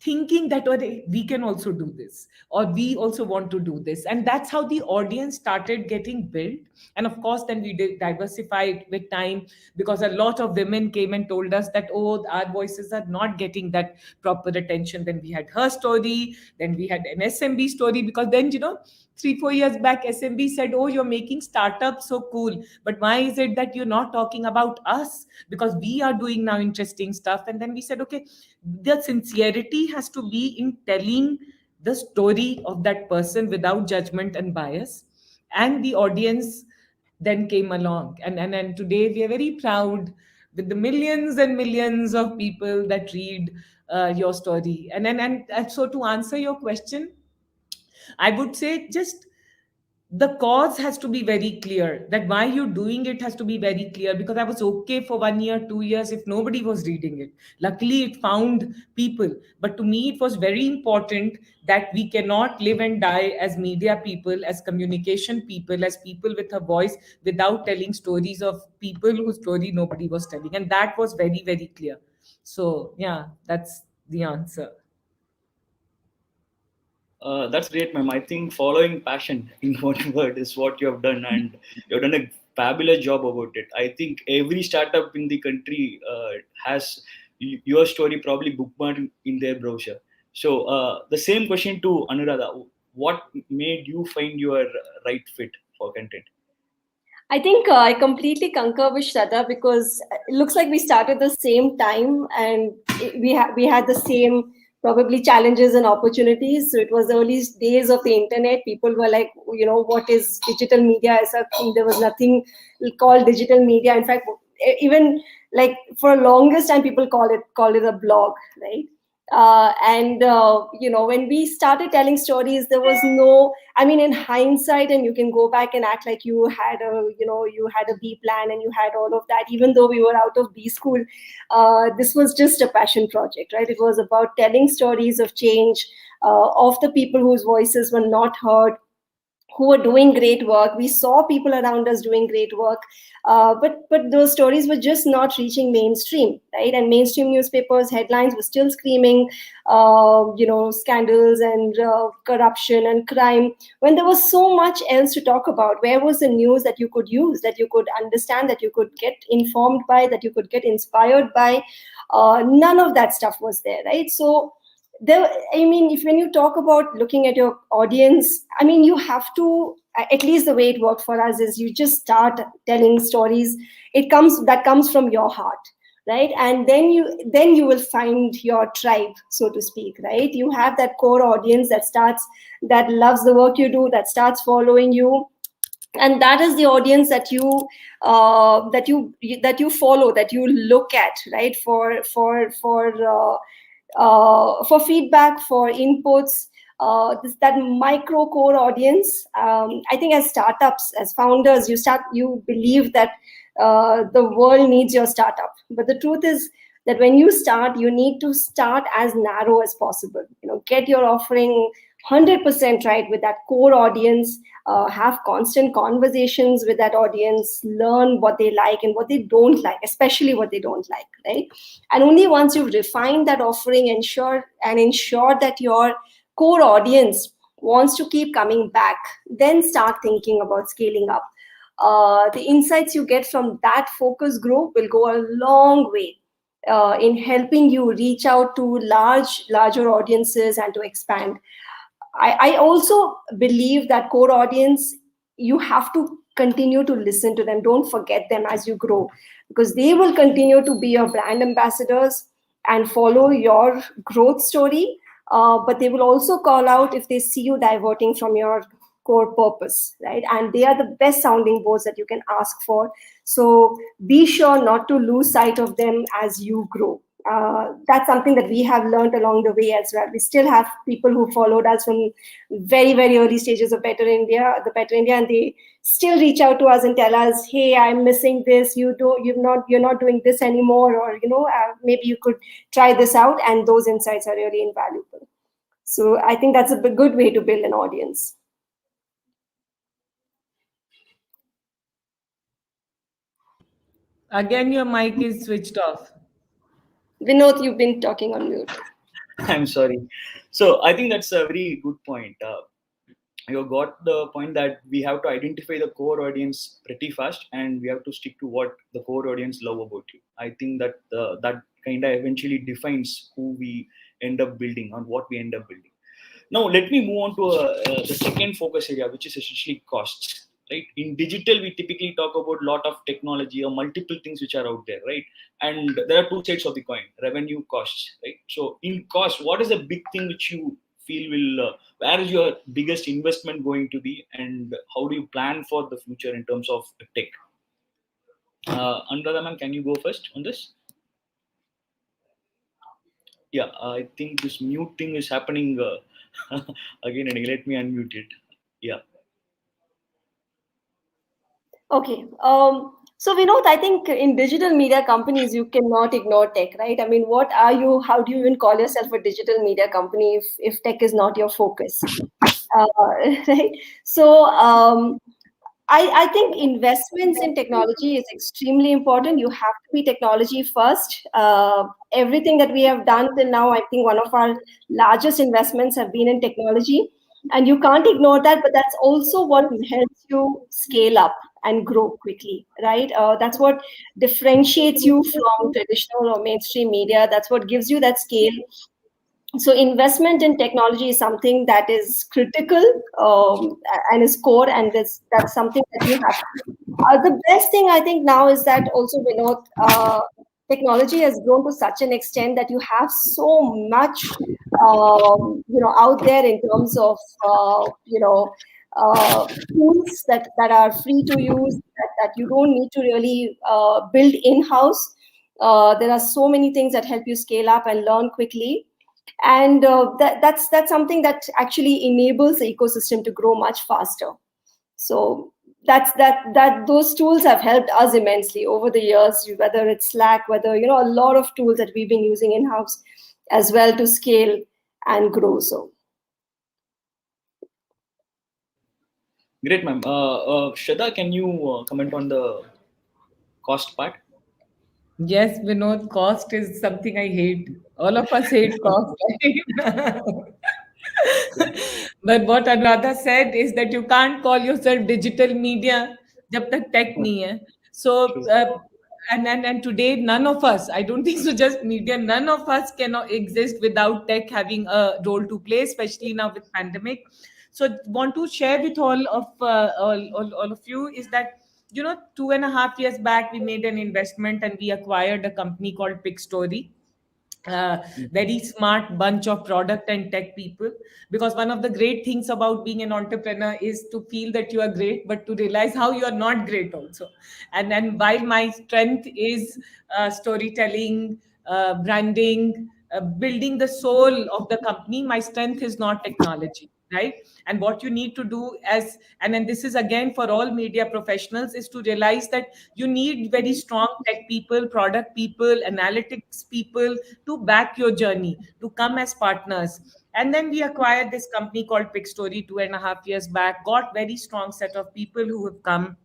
Speaker 6: thinking that, oh, we can also do this, or we also want to do this. And that's how the audience started getting built. And of course, then we did diversify it with time, because a lot of women came and told us that, oh, our voices are not getting that proper attention. Then we had her story, then we had an SMB story, because then 3-4 years back, SMB said, oh, you're making startups so cool, but why is it that you're not talking about us? Because we are doing now interesting stuff. And then we said, okay, the sincerity has to be in telling the story of that person without judgment and bias. And the audience then came along. And today we are very proud with the millions and millions of people that read your story. And so to answer your question, I would say just the cause has to be very clear, that why you're doing it has to be very clear, because I was okay for 1 year, 2 years if nobody was reading it. Luckily it found people, but to me it was very important that we cannot live and die as media people, as communication people, as people with a voice, without telling stories of people whose story nobody was telling, and that was very, very clear. So yeah, that's the answer.
Speaker 5: That's great, ma'am. I think following passion in one word is what you have done, and you've done a fabulous job about it. I think every startup in the country has your story probably bookmarked in their browser. So the same question to Anuradha: what made you find your right fit for content?
Speaker 7: I think I completely concur with Shradha, because it looks like we started the same time, and we had the same probably challenges and opportunities. So it was early days of the internet. People were like, what is digital media? There was nothing called digital media. In fact, even like for longest time, people called it a blog, right? When we started telling stories, there was no, I mean, in hindsight, and you can go back and act like you had a B plan and you had all of that, even though we were out of B school. This was just a passion project, right? It was about telling stories of change, of the people whose voices were not heard, who were doing great work. We saw people around us doing great work, but those stories were just not reaching mainstream, right? And mainstream newspapers headlines were still screaming, scandals and corruption and crime, when there was so much else to talk about. Where was the news that you could use, that you could understand, that you could get informed by, that you could get inspired by? None of that stuff was there, right? So there, I mean, if when you talk about looking at your audience, I mean, you have to, at least the way it worked for us is you just start telling stories. That comes from your heart, right? And then you will find your tribe, so to speak, right? You have that core audience that loves the work you do, that starts following you, and that is the audience that you follow, that you look at, right? For feedback, for inputs, that micro core audience. I think as startups, as founders, you believe that the world needs your startup. But the truth is that when you start, you need to start as narrow as possible. Get your offering 100% right with that core audience. Have constant conversations with that audience. Learn what they like and what they don't like, especially what they don't like, right? And only once you've refined that offering, ensure that your core audience wants to keep coming back, then start thinking about scaling up. The insights you get from that focus group will go a long way in helping you reach out to larger audiences and to expand. I also believe that core audience, you have to continue to listen to them. Don't forget them as you grow, because they will continue to be your brand ambassadors and follow your growth story. But they will also call out if they see you diverting from your core purpose, right? And they are the best sounding boards that you can ask for. So be sure not to lose sight of them as you grow. That's something that we have learned along the way as well. We still have people who followed us from very, very early stages of Better India, and they still reach out to us and tell us, "Hey, I'm missing this. You're not doing this anymore, or maybe you could try this out." And those insights are really invaluable. So I think that's a good way to build an audience.
Speaker 6: Again, your mic is switched off.
Speaker 7: Vinoth, you've been talking on mute.
Speaker 5: I'm sorry. So I think that's a very good point. You got the point that we have to identify the core audience pretty fast, and we have to stick to what the core audience love about you. I think that that kind of eventually defines who we end up building, or what we end up building. Now, let me move on to the second focus area, which is essentially costs. Right? In digital, we typically talk about a lot of technology or multiple things which are out there, right? And there are two sides of the coin: revenue, costs, right? So, in cost, what is the big thing which you feel will where is your biggest investment going to be, and how do you plan for the future in terms of tech? Anuradha ma'am, can you go first on this? Yeah, I think this mute thing is happening Again and again, let me unmute it. Yeah.
Speaker 7: Okay. So Vinoth, I think in digital media companies, you cannot ignore tech, right? I mean, what are you? How do you even call yourself a digital media company if tech is not your focus? Right. So I think investments in technology is extremely important. You have to be technology first. Everything that we have done till now, I think one of our largest investments have been in technology. And you can't ignore that, but that's also what helps you scale up and grow quickly, right? That's what differentiates you from traditional or mainstream media. That's what gives you that scale. So investment in technology is something that is critical and is core, and that's something that you have. The best thing I think now is that also technology has grown to such an extent that you have so much out there in terms of tools that are free to use, that you don't need to really build in-house. There are so many things that help you scale up and learn quickly, and that's something that actually enables the ecosystem to grow much faster. So that those tools have helped us immensely over the years, whether it's Slack, whether a lot of tools that we've been using in-house as well to scale and grow. So
Speaker 5: Great, ma'am. Shradha, can you comment on the cost part?
Speaker 6: Yes, Vinod, cost is something I hate. All of us hate cost. Right? But what Anuradha said is that you can't call yourself digital media jab tak tech nahi hai. So,
Speaker 5: True.
Speaker 6: and today, none of us, I don't think so, just media, none of us cannot exist without tech having a role to play, especially now with pandemic. So, want to share with all of you is that 2.5 years back we made an investment and we acquired a company called Story. Very smart bunch of product and tech people, because one of the great things about being an entrepreneur is to feel that you are great but to realize how you are not great also. And then while my strength is storytelling, branding, building the soul of the company, my strength is not technology, right? And what you need to do and then this is again for all media professionals, is to realize that you need very strong tech people, product people, analytics people to back your journey, to come as partners. And then we acquired this company called Story 2.5 years back, got very strong set of people who have come.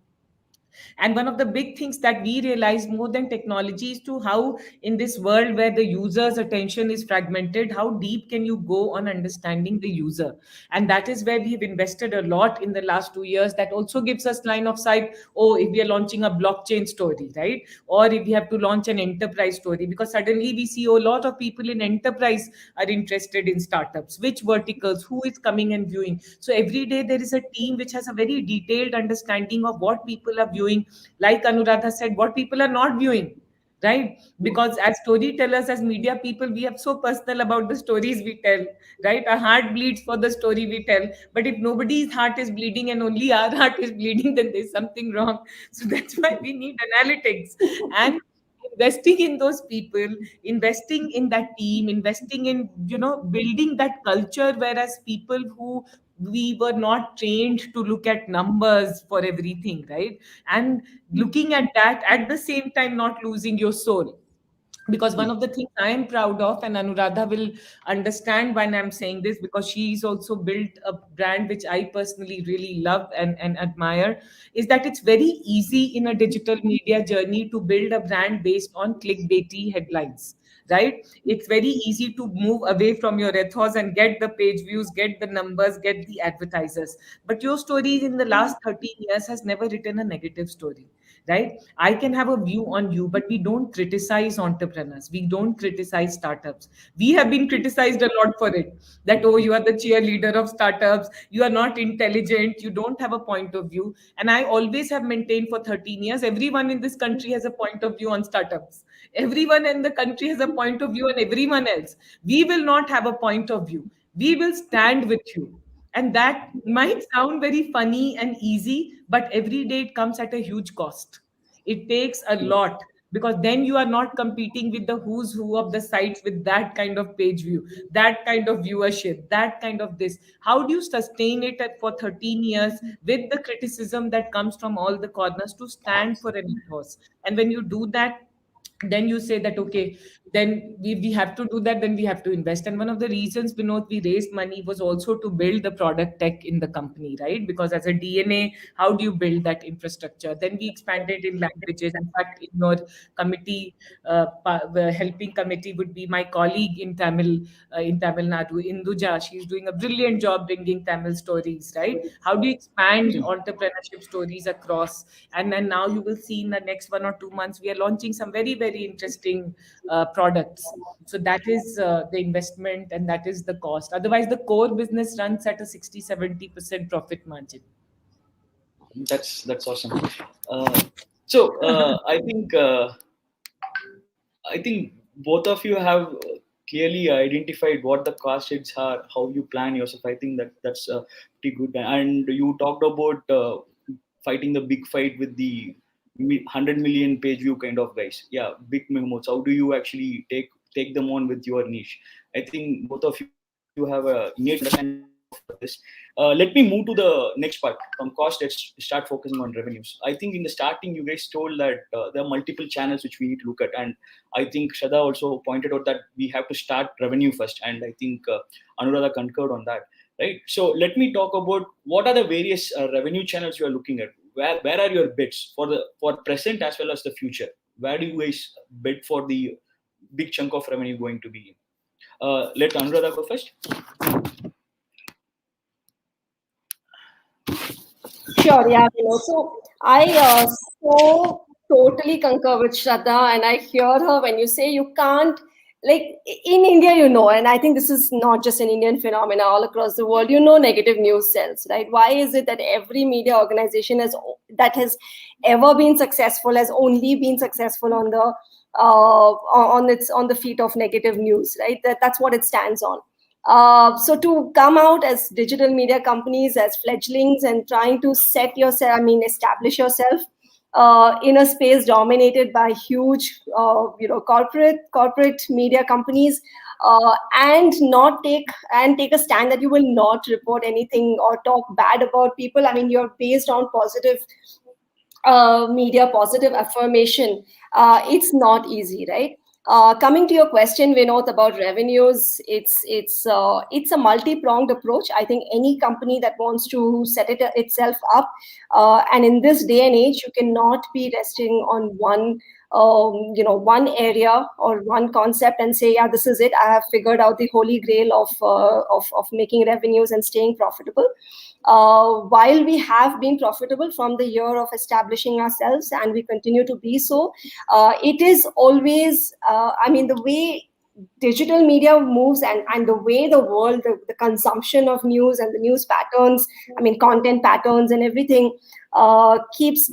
Speaker 6: And one of the big things that we realize more than technology is to how in this world where the user's attention is fragmented, how deep can you go on understanding the user? And that is where we have invested a lot in the last 2 years. That also gives us line of sight. Oh, if we are launching a blockchain story, right? Or if we have to launch an enterprise story, because suddenly we see a lot of people in enterprise are interested in startups, which verticals, who is coming and viewing. So every day there is a team which has a very detailed understanding of what people are viewing, like Anuradha said, what people are not viewing, right? Because as storytellers, as media people, we are so personal about the stories we tell, right? Our heart bleeds for the story we tell. But if nobody's heart is bleeding and only our heart is bleeding, then there's something wrong. So that's why we need analytics and investing in those people, investing in that team, investing in building that culture, whereas people who we were not trained to look at numbers for everything, right? And looking at that at the same time not losing your soul. Because one of the things I am proud of, and Anuradha will understand when I'm saying this, because she's also built a brand which I personally really love and admire, is that it's very easy in a digital media journey to build a brand based on clickbaity headlines, right? It's very easy to move away from your ethos and get the page views, get the numbers, get the advertisers. But your story in the last 13 years has never written a negative story, right? I can have a view on you, but we don't criticize entrepreneurs. We don't criticize startups. We have been criticized a lot for it. That, oh, you are the cheerleader of startups. You are not intelligent. You don't have a point of view. And I always have maintained for 13 years, everyone in this country has a point of view on startups. Everyone in the country has a point of view on everyone else. We will not have a point of view. We will stand with you. And that might sound very funny and easy, but every day it comes at a huge cost. It takes a lot. because then you are not competing with the who's who of the sites with that kind of page view, that kind of viewership, that kind of this. How do you sustain it for 13 years with the criticism that comes from all the corners to stand for an ethos? And when you do that, then you say that, okay, then we have to do that, then we have to invest. And one of the reasons, Vinod, we raised money was also to build the product tech in the company, right? Because as a DNA, how do you build that infrastructure? Then we expanded in languages. In fact, in your committee, the helping committee would be my colleague in Tamil Nadu, Induja. She's doing a brilliant job bringing Tamil stories, right? How do you expand entrepreneurship stories across? And then now you will see in the next 1 or 2 months, we are launching some very, very interesting products. So that is the investment and that is the cost. Otherwise, the core business runs at a 60-70% profit margin.
Speaker 5: That's awesome. I think both of you have clearly identified what the cost heads are, how you plan yourself. I think that's pretty good. And you talked about fighting the big fight with the 100 million page view kind of guys. Yeah, big memos. How do you actually take them on with your niche? I think both of you have a innate understanding of this. Let me move to the next part. From cost, let's start focusing on revenues. I think in the starting, you guys told that there are multiple channels which we need to look at. And I think Shradha also pointed out that we have to start revenue first. And I think Anuradha concurred on that. Right. So let me talk about what are the various revenue channels you are looking at. Where are your bids for present as well as the future? Where do you guys bid for the big chunk of revenue going to be? Let Anuradha go first.
Speaker 7: Sure, yeah, so I so totally concur with Shradha, and I hear her when you say you can't, like in India, and I think this is not just an Indian phenomena, all across the world, negative news sells, right? Why is it that every media organization that has ever been successful has only been successful on the feet of negative news, right? That's what it stands on. So to come out as digital media companies, as fledglings, and trying to establish yourself in a space dominated by huge, corporate media companies, and take a stand that you will not report anything or talk bad about people. I mean, you're based on positive media, positive affirmation. It's not easy, right? Coming to your question, Vinoth, about revenues, it's a multi-pronged approach. I think any company that wants to set itself up, and in this day and age, you cannot be resting on one area or one concept and say, yeah, this is it. I have figured out the holy grail of making revenues and staying profitable. While we have been profitable from the year of establishing ourselves, and we continue to be so, it is always, the way digital media moves and the way the world, the consumption of news and the news patterns, content patterns and everything keeps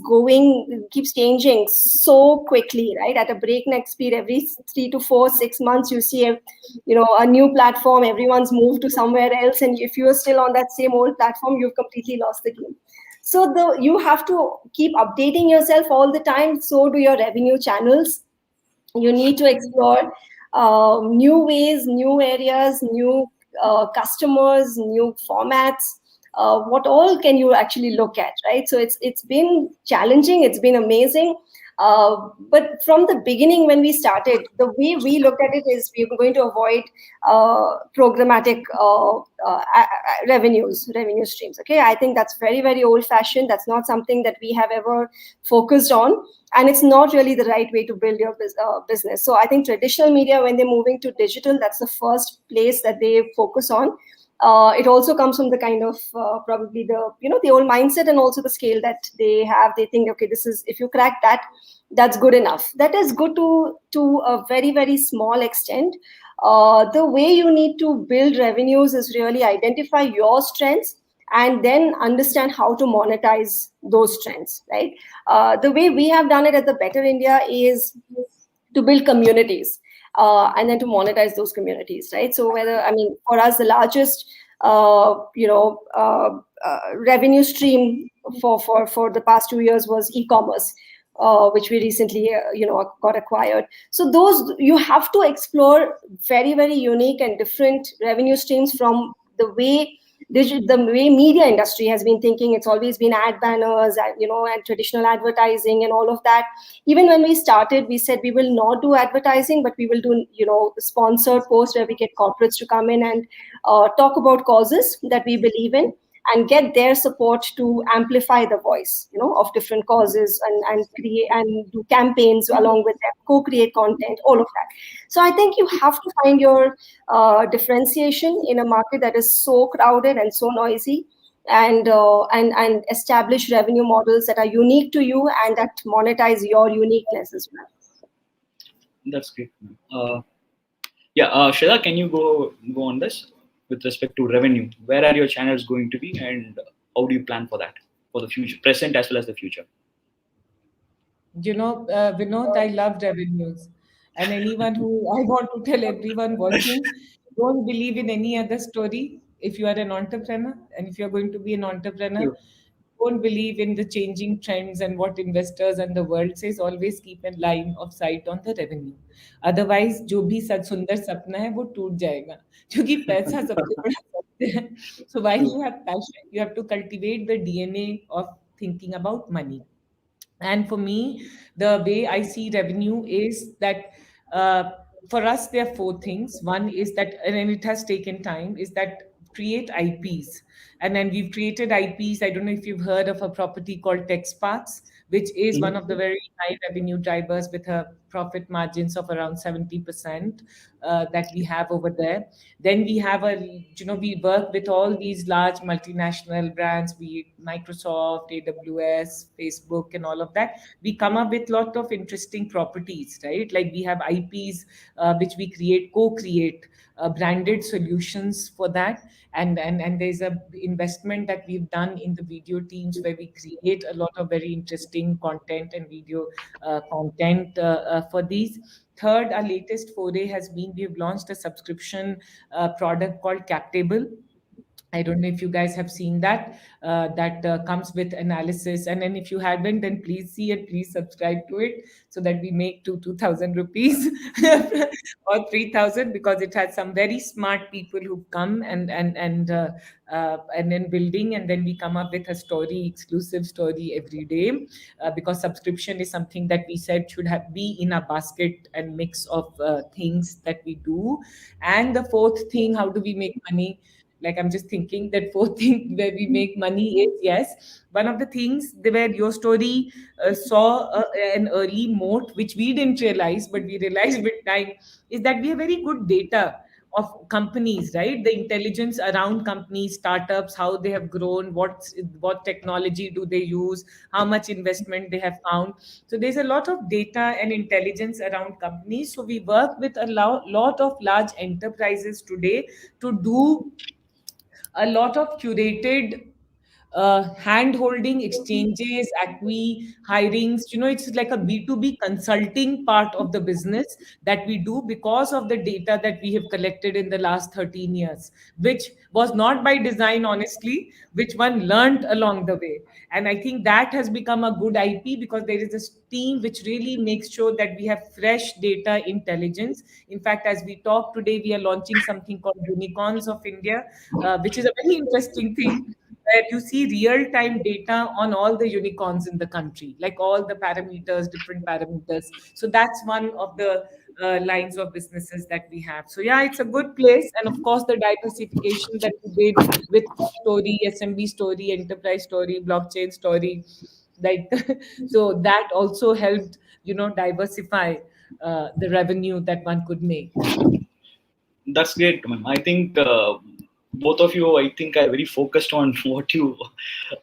Speaker 7: changing so quickly, right? At a breakneck speed. Every 3 to 4, 6 months, you see a new platform. Everyone's moved to somewhere else, and if you're still on that same old platform, you've completely lost the game. So you have to keep updating yourself all the time. So do your revenue channels. You need to explore new ways, new areas, new customers, new formats. What all can you actually look at, right? So it's been challenging. It's been amazing. But from the beginning, when we started, the way we looked at it is we were going to avoid programmatic revenue streams. Okay, I think that's very, very old-fashioned. That's not something that we have ever focused on, and it's not really the right way to build your business. So I think traditional media, when they're moving to digital, that's the first place that they focus on. It also comes from the kind of probably the old mindset, and also the scale that they have. They think, okay, this is, if you crack that, that's good enough. That is good to a very, very small extent. The way you need to build revenues is really identify your strengths and then understand how to monetize those strengths, right? The way we have done it at the Better India is to build communities. And then to monetize those communities, right? So for us, the largest, revenue stream for the past 2 years was e-commerce. which we recently, got acquired. So those, you have to explore very, very unique and different revenue streams from the way the way media industry has been thinking. It's always been ad banners and, and traditional advertising and all of that. Even when we started, we said we will not do advertising, but we will do, sponsored posts where we get corporates to come in and talk about causes that we believe in, and get their support to amplify the voice, of different causes, and create and do campaigns along with them, co-create content, all of that. So I think you have to find your differentiation in a market that is so crowded and so noisy, and establish revenue models that are unique to you and that monetize your uniqueness as well.
Speaker 5: That's great. Shradha, can you go on this with respect to revenue? Where are your channels going to be, and how do you plan for that, for the future, present as well as the future?
Speaker 6: Vinoth, I love revenues. And anyone who, I want to tell everyone watching, don't believe in any other story. If you are an entrepreneur, and if you're going to be an entrepreneur, don't believe in the changing trends and what investors and the world says. Always keep a line of sight on the revenue. Otherwise, जो भी सुंदर सपना है वो टूट जाएगा, क्योंकि पैसा सबसे बड़ा सत्य है. So while you have passion, you have to cultivate the DNA of thinking about money. And for me, the way I see revenue is that for us, there are four things. One is that, and it has taken time, is that create IPs. And then we've created IPs. I don't know if you've heard of a property called TechSparks, which is one of the very high revenue drivers with a profit margins of around 70% that we have over there. Then we have we work with all these large multinational brands, be it Microsoft, AWS, Facebook, and all of that. We come up with a lot of interesting properties, right? Like we have IPs, which we co-create branded solutions for that. And there's a investment that we've done in the video teams where we create a lot of very interesting content and video content for these. Third, our latest foray has been, we've launched a subscription product called Captable. I don't know if you guys have seen that. That comes with analysis. And then if you haven't, then please see it, please subscribe to it so that we make 2,000 rupees or 3,000, because it has some very smart people who come and then building, and then we come up with a story, exclusive story every day, because subscription is something that we said should be in a basket and mix of things that we do. And the fourth thing, how do we make money? Like, I'm just thinking that fourth thing where we make money is, yes, one of the things where your story saw an early moat, which we didn't realize, but we realized with time, is that we have very good data of companies, right? The intelligence around companies, startups, how they have grown, what technology do they use, how much investment they have found. So there's a lot of data and intelligence around companies. So we work with a lot of large enterprises today to do a lot of curated hand-holding exchanges, hirings. It's like a B2B consulting part of the business that we do because of the data that we have collected in the last 13 years, which was not by design, honestly, which one learned along the way. And I think that has become a good IP because there is a team which really makes sure that we have fresh data intelligence. In fact, as we talk today, we are launching something called Unicorns of India, which is a very interesting thing, where you see real-time data on all the unicorns in the country, like all the parameters, different parameters. So that's one of the lines of businesses that we have. So yeah, it's a good place. And of course, the diversification that we did with story, SMB story, enterprise story, blockchain story, like so that also helped, diversify the revenue that one could make.
Speaker 5: That's great, ma'am. I think both of you, I think, are very focused on what you.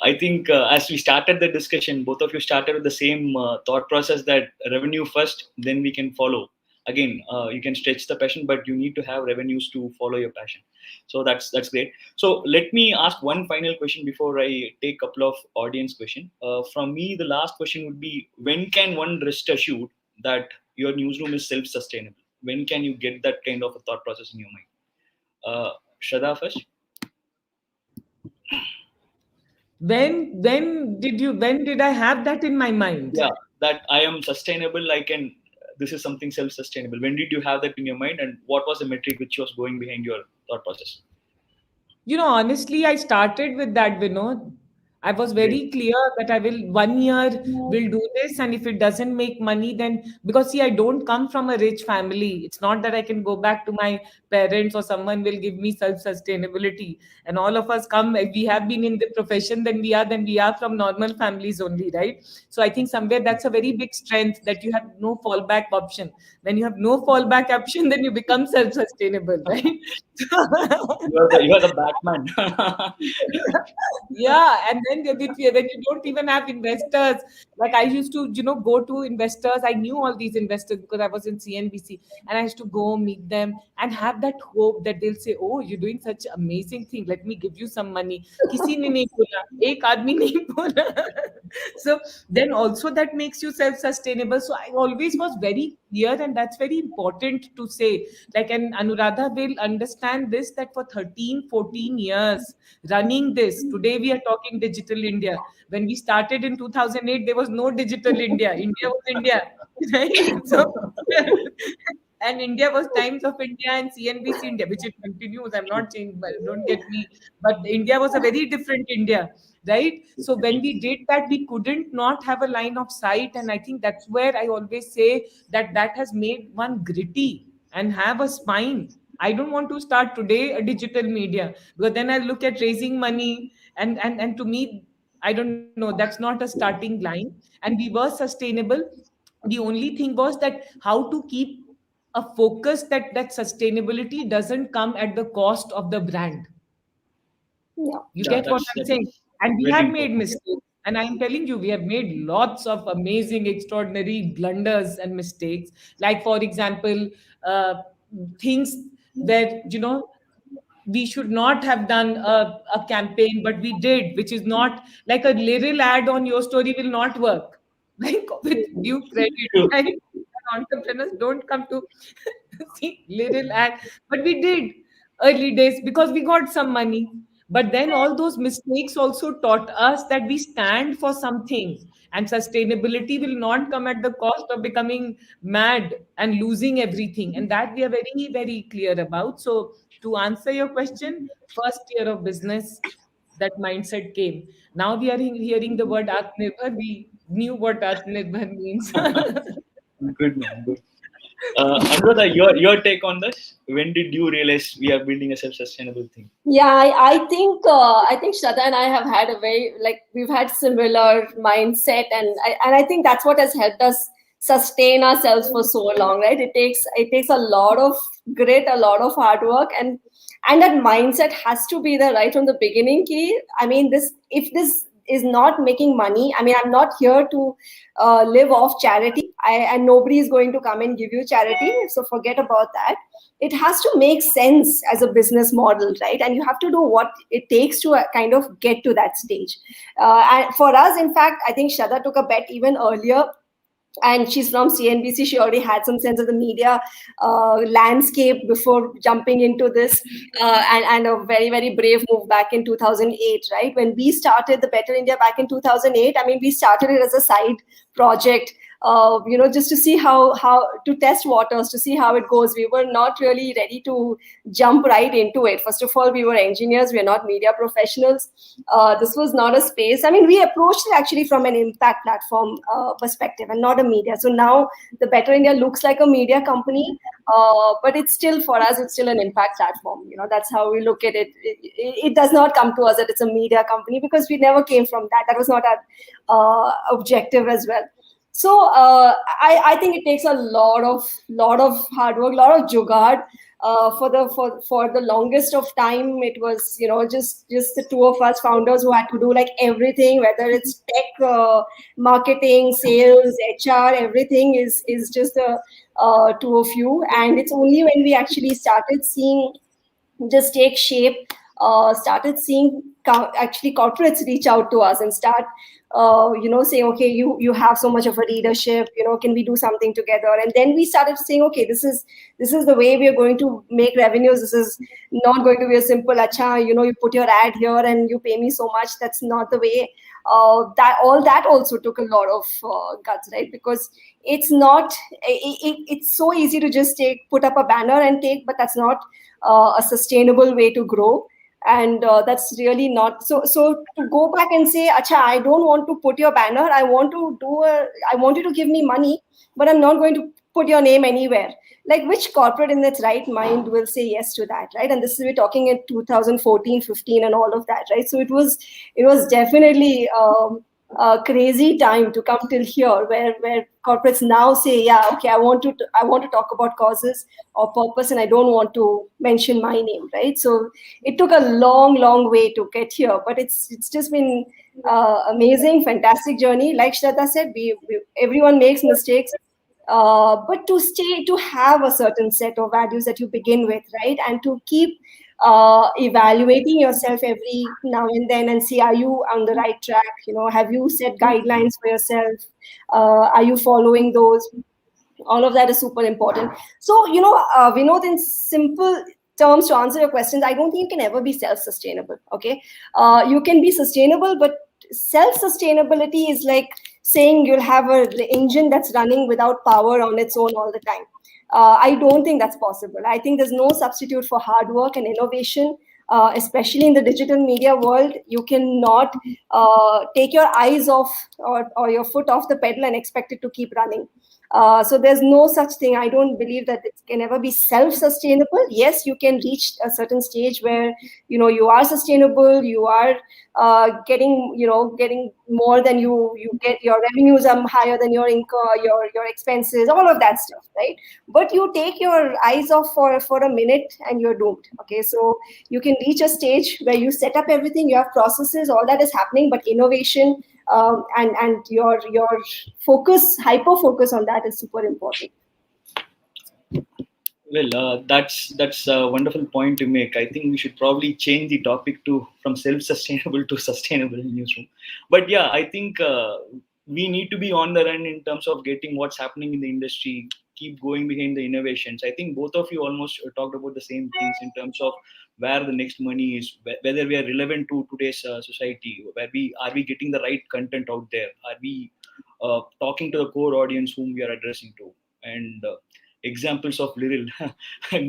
Speaker 5: I think as we started the discussion, both of you started with the same thought process that revenue first, then we can follow. Again, you can stretch the passion, but you need to have revenues to follow your passion. So that's great. So let me ask one final question before I take a couple of audience questions. From me, the last question would be: when can one rest assured that your newsroom is self-sustainable? When can you get that kind of a thought process in your mind? Shradha first.
Speaker 6: When did I have that in my mind?
Speaker 5: Yeah, that I am sustainable, this is something self-sustainable? When did you have that in your mind, and what was the metric which was going behind your thought process?
Speaker 6: Honestly, I started with that, Vinod. I was very clear that I will 1 year will do this, and if it doesn't make money, then because see, I don't come from a rich family. It's not that I can go back to my parents or someone will give me self-sustainability. And all of us come, if we have been in the profession, then we are from normal families only, right? So I think somewhere that's a very big strength that you have no fallback option. When you have no fallback option, then you become self-sustainable, right?
Speaker 5: You are the Batman.
Speaker 6: Yeah, and then when you don't even have investors, like I used to, go to investors. I knew all these investors because I was in CNBC, and I used to go meet them and have that hope that they'll say, "Oh, you're doing such amazing thing. Let me give you some money." किसी ने नहीं बोला, एक आदमी नहीं बोला. So then also that makes you self-sustainable. So I always was very clear, and that's very important to say. Like, and Anuradha will understand this, that for 13, 14 years running this, today we are talking digital India. When we started in 2008, there was no digital India. India was India, right? So, and India was Times of India and CNBC India, which it continues. I'm not saying, but don't get me. But India was a very different India, right? So when we did that, we couldn't not have a line of sight. And I think that's where I always say that has made one gritty and have a spine. I don't want to start today a digital media, because then I look at raising money, and to me, I don't know, that's not a starting line. And we were sustainable. The only thing was that how to keep a focus that sustainability doesn't come at the cost of the brand.
Speaker 7: Yeah.
Speaker 6: You get what I'm saying? And we
Speaker 5: very
Speaker 6: have made
Speaker 5: important.
Speaker 6: mistakes. And I'm telling you, we have made lots of amazing, extraordinary blunders and mistakes. Like, for example, things where, we should not have done a campaign, but we did, which is not like a little ad on your story will not work. Like, with due credit, right? Entrepreneurs don't come to see little ad, but we did early days because we got some money. But then all those mistakes also taught us that we stand for something, and sustainability will not come at the cost of becoming mad and losing everything. And that we are very, very clear about. So, to answer your question, first year of business, that mindset came. Now we are hearing the word Atmanirbhar. We knew what Atmanirbhar means.
Speaker 5: Good, man. Good. Anuradha, your take on this? When did you realize we are building a self-sustainable thing?
Speaker 7: Yeah, I think Shradha and I have had we've had similar mindset, and I think that's what has helped us sustain ourselves for so long, right? It takes a lot of grit, a lot of hard work, and that mindset has to be there right from the beginning. If this is not making money, I'm not here to live off charity, and nobody is going to come and give you charity, so forget about that. It has to make sense as a business model, right? And you have to do what it takes to kind of get to that stage. And for us, in fact, I think Shradha took a bet even earlier, and she's from CNBC. She already had some sense of the media landscape before jumping into this, and a very, very brave move back in 2008, right? When we started the Better India back in 2008, we started it as a side project, just to see how to test waters, to see how it goes. We were not really ready to jump right into it. First of all, we were engineers. We are not media professionals. This was not a space. We approached it actually from an impact platform perspective and not a media. So now the Better India looks like a media company, but it's still, for us, it's still an impact platform. That's how we look at it. It does not come to us that it's a media company, because we never came from that. That was not our objective as well. So I think it takes a lot of hard work, a lot of jugaad. For the longest of time, it was just the two of us founders who had to do like everything, whether it's tech, marketing, sales, HR, everything is just the two of you. And it's only when we actually started seeing this take shape, started seeing actually corporates reach out to us and start saying, okay, you have so much of a leadership, can we do something together? And then we started saying, okay, this is the way we are going to make revenues. This is not going to be a simple, you put your ad here and you pay me so much. That's not the way that also took a lot of guts, right? Because it's not, it's so easy to just put up a banner and take, but that's not a sustainable way to grow. And that's really not so. To go back and say, "Acha, I don't want to put your banner. I want you to give me money, but I'm not going to put your name anywhere." Like, which corporate in its right mind will say yes to that, right? And this is, we're talking in 2014, 15, and all of that, right? So it was definitely a crazy time to come till here, where corporates now say, "Yeah, okay, I want to talk about causes or purpose, and I don't want to mention my name," right? So it took a long way to get here, but it's just been amazing, fantastic journey. Like Shradha said, everyone makes mistakes, but to have a certain set of values that you begin with, right, and to keep evaluating yourself every now and then and see, are you on the right track? Have you set guidelines for yourself? Are you following those? All of that is super important. So, Vinoth, in simple terms, to answer your questions, I don't think you can ever be self-sustainable. Okay, you can be sustainable, but self-sustainability is like saying you'll have an engine that's running without power on its own all the time. I don't think that's possible. I think there's no substitute for hard work and innovation, especially in the digital media world. You cannot take your eyes off or your foot off the pedal and expect it to keep running. So there's no such thing. I don't believe that it can ever be self-sustainable. Yes, you can reach a certain stage where you are sustainable. You are getting more than you get. Your revenues are higher than your income, your expenses, all of that stuff, right? But you take your eyes off for a minute and you're doomed. Okay, so you can reach a stage where you set up everything, you have processes, all that is happening, but innovation and your hyper focus on that is super important.
Speaker 5: Well, that's a wonderful point to make. I think we should probably change the topic from self-sustainable to sustainable newsroom. But yeah, I think we need to be on the run in terms of getting what's happening in the industry, keep going behind the innovations. I think both of you almost talked about the same things in terms of where the next money is, whether we are relevant to today's society, are we getting the right content out there, are we talking to the core audience whom we are addressing to, and examples of little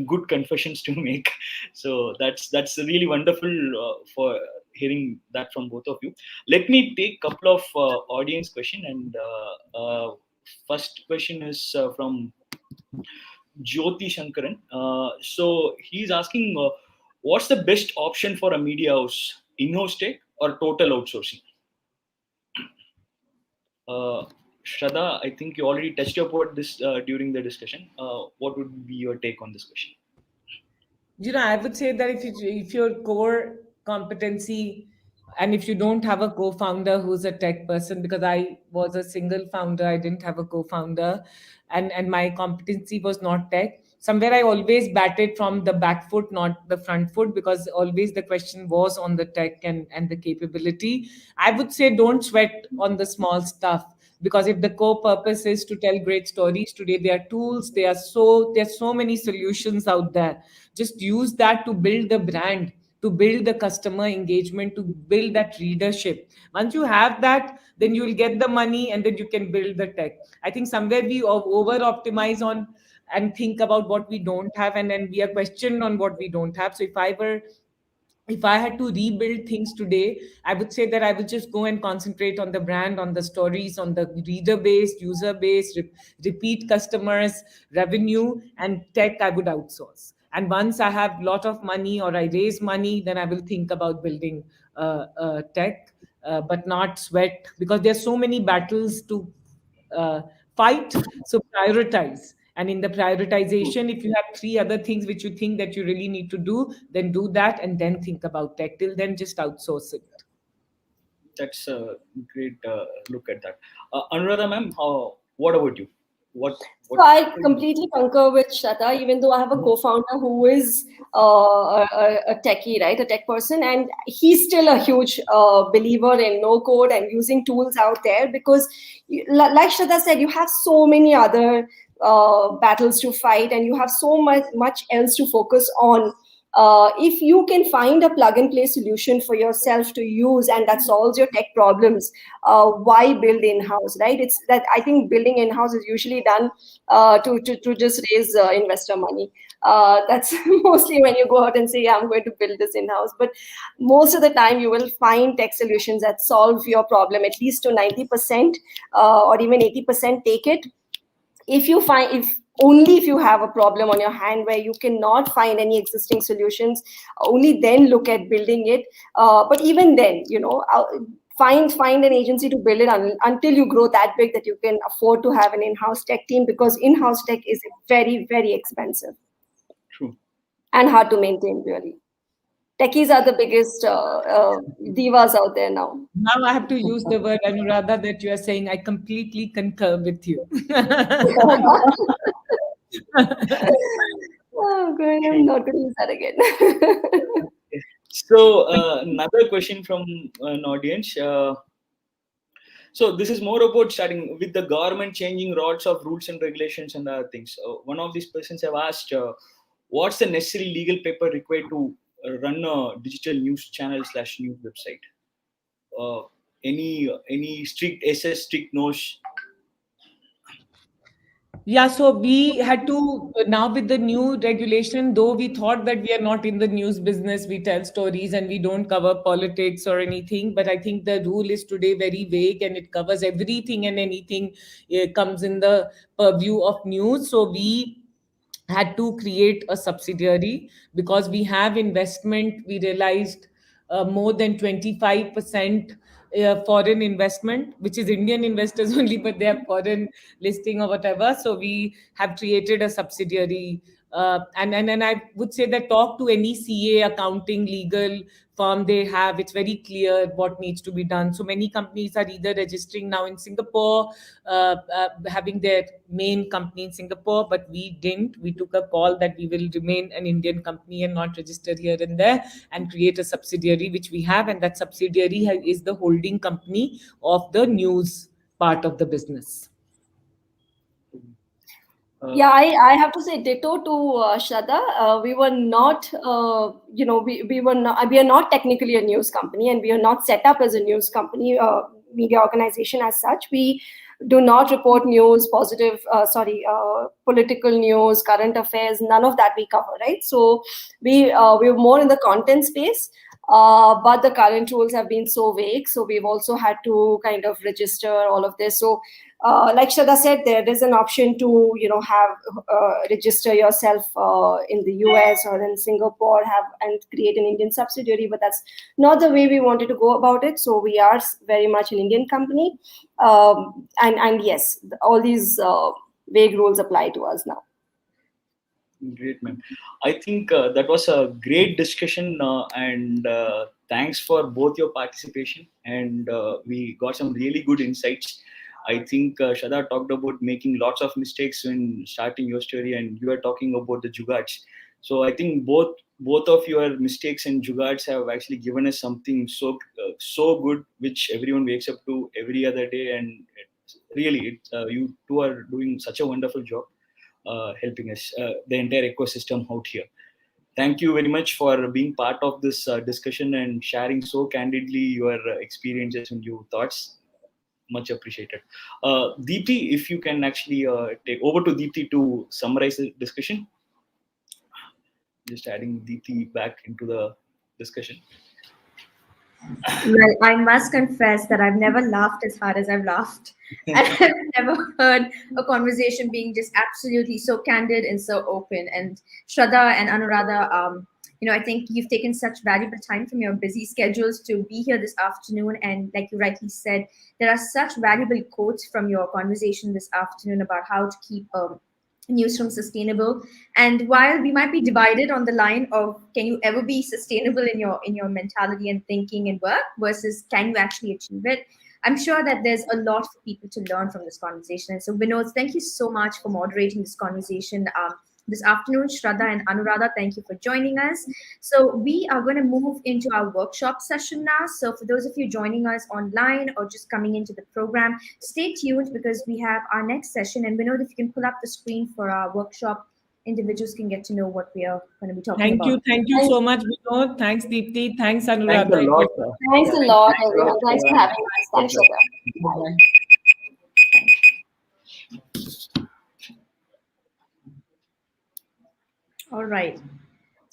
Speaker 5: good confessions to make. So that's really wonderful for hearing that from both of you. Let me take a couple of audience question, and first question is from Jyoti Shankaran. So he's asking, what's the best option for a media house, in-house tech or total outsourcing? Shradha, I think you already touched upon this during the discussion. What would be your take on this question?
Speaker 6: I would say that if your core competency, and if you don't have a co-founder who's a tech person, because I was a single founder, I didn't have a co-founder, and my competency was not tech. Somewhere I always batted from the back foot, not the front foot, because always the question was on the tech and the capability. I would say don't sweat on the small stuff, because if the core purpose is to tell great stories, today there are tools, there's so many solutions out there. Just use that to build the brand, to build the customer engagement, to build that readership. Once you have that, then you will get the money, and then you can build the tech. I think somewhere we over optimize on and think about what we don't have, and then we are questioned on what we don't have. So if I had to rebuild things today, I would say that I would just go and concentrate on the brand, on the stories, on the reader base, user base, repeat customers, revenue, and tech I would outsource. And once I have a lot of money or I raise money, then I will think about building tech, but not sweat, because there's so many battles to fight. So prioritize. And in the prioritization, if you have 3 other things which you think that you really need to do, then do that, and then think about tech. Till then, just outsource it.
Speaker 5: That's a great look at that. Anuradha ma'am, what about you?
Speaker 7: So I completely concur with Shradha, even though I have a co-founder who is a techie, right, a tech person, and he's still a huge believer in no code and using tools out there, because like Shradha said, you have so many other battles to fight, and you have so much else to focus on. If you can find a plug and play solution for yourself to use and that solves your tech problems, why build in-house, right? It's that I think building in-house is usually done to just raise investor money. That's mostly when you go out and say, yeah, I'm going to build this in-house. But most of the time you will find tech solutions that solve your problem at least to 90% or even 80%. Take it. If you have a problem on your hand where you cannot find any existing solutions, only then look at building it. But even then, find an agency to build it until you grow that big that you can afford to have an in-house tech team, because in-house tech is very, very expensive.
Speaker 5: True.
Speaker 7: And hard to maintain, really. Techies are the biggest divas out there now.
Speaker 6: Now I have to use the word, Anuradha, that you are saying. I completely concur with you.
Speaker 7: Oh, good. I'm not going to use that again.
Speaker 5: So another question from an audience. So this is more about starting with the government changing lots of rules and regulations and other things. One of these persons have asked, what's the necessary legal paper required to run a digital news channel / news website? Any strict SS, strict no's?
Speaker 6: Yeah, so we had to, now with the new regulation, though we thought that we are not in the news business, we tell stories and we don't cover politics or anything. But I think the rule is today very vague and it covers everything and anything comes in the purview of news. So we had to create a subsidiary because we have investment. We realized more than 25% foreign investment, which is Indian investors only, but they have foreign listing or whatever. So we have created a subsidiary. And I would say that talk to any CA, accounting, legal firm they have. It's very clear what needs to be done. So many companies are either registering now in Singapore, having their main company in Singapore, but we didn't. We took a call that we will remain an Indian company and not register here and there and create a subsidiary, which we have. And that subsidiary is the holding company of the news part of the business.
Speaker 7: Yeah, I have to say ditto to Shradha. We were not, we are not technically a news company, and we are not set up as a news company, media organization as such. We do not report news, political news, current affairs, none of that we cover, right? So we're more in the content space. But the current rules have been so vague, so we've also had to kind of register all of this. So like Shradha said, there is an option to register yourself in the US or in Singapore, and create an Indian subsidiary, but that's not the way we wanted to go about it. So we are very much an Indian company, and yes, all these vague rules apply to us now.
Speaker 5: Great, man. I think that was a great discussion, and thanks for both your participation. And we got some really good insights. I think Shradha talked about making lots of mistakes when starting your story, and you are talking about the jugads. So I think both of your mistakes and jugads have actually given us something so good, which everyone wakes up to every other day. And really, you two are doing such a wonderful job. Helping us, the entire ecosystem out here. Thank you very much for being part of this discussion and sharing so candidly your experiences and your thoughts. Much appreciated. Deepti, if you can actually take over to Deepti to summarize the discussion. Just adding Deepti back into the discussion.
Speaker 2: Well, I must confess that I've never laughed as hard as I've laughed. And I've never heard a conversation being just absolutely so candid and so open. And Shradha and Anuradha, I think you've taken such valuable time from your busy schedules to be here this afternoon. And like you rightly said, there are such valuable quotes from your conversation this afternoon about how to keep newsroom sustainable. And while we might be divided on the line of can you ever be sustainable in your mentality and thinking and work versus can you actually achieve it, I'm sure that there's a lot for people to learn from this conversation. And so Vinoth, thank you so much for moderating this conversation this afternoon. Shradha and Anuradha, thank you for joining us. So we are going to move into our workshop session now. So for those of you joining us online or just coming into the program, stay tuned because we have our next session. And Vinoth, if you can pull up the screen for our workshop individuals can get to know what we are going to be talking about.
Speaker 6: Thank you so much, Vinoth. Thanks, Deepti. Thanks, Anuradha.
Speaker 5: Thanks a lot.
Speaker 7: Thanks a lot, everyone. Thanks for having us. Thanks, Shradha.
Speaker 6: Bye.
Speaker 2: All right.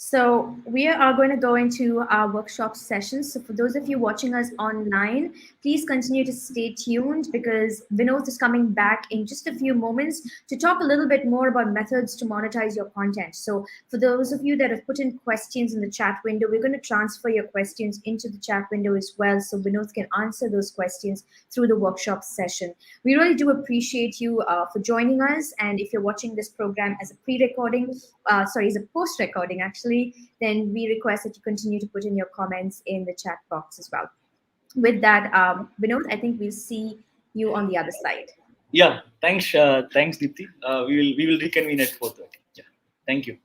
Speaker 2: So we are going to go into our workshop sessions. So for those of you watching us online, please continue to stay tuned because Vinoth is coming back in just a few moments to talk a little bit more about methods to monetize your content. So for those of you that have put in questions in the chat window, we're going to transfer your questions into the chat window as well, so Vinoth can answer those questions through the workshop session. We really do appreciate you for joining us. And if you're watching this program as a pre-recording, as a post-recording actually, then we request that you continue to put in your comments in the chat box as well. With that, Vinoth, I think we'll see you on the other side.
Speaker 5: Yeah, thanks, Deepti. We will reconvene at 4:30. Yeah, thank you.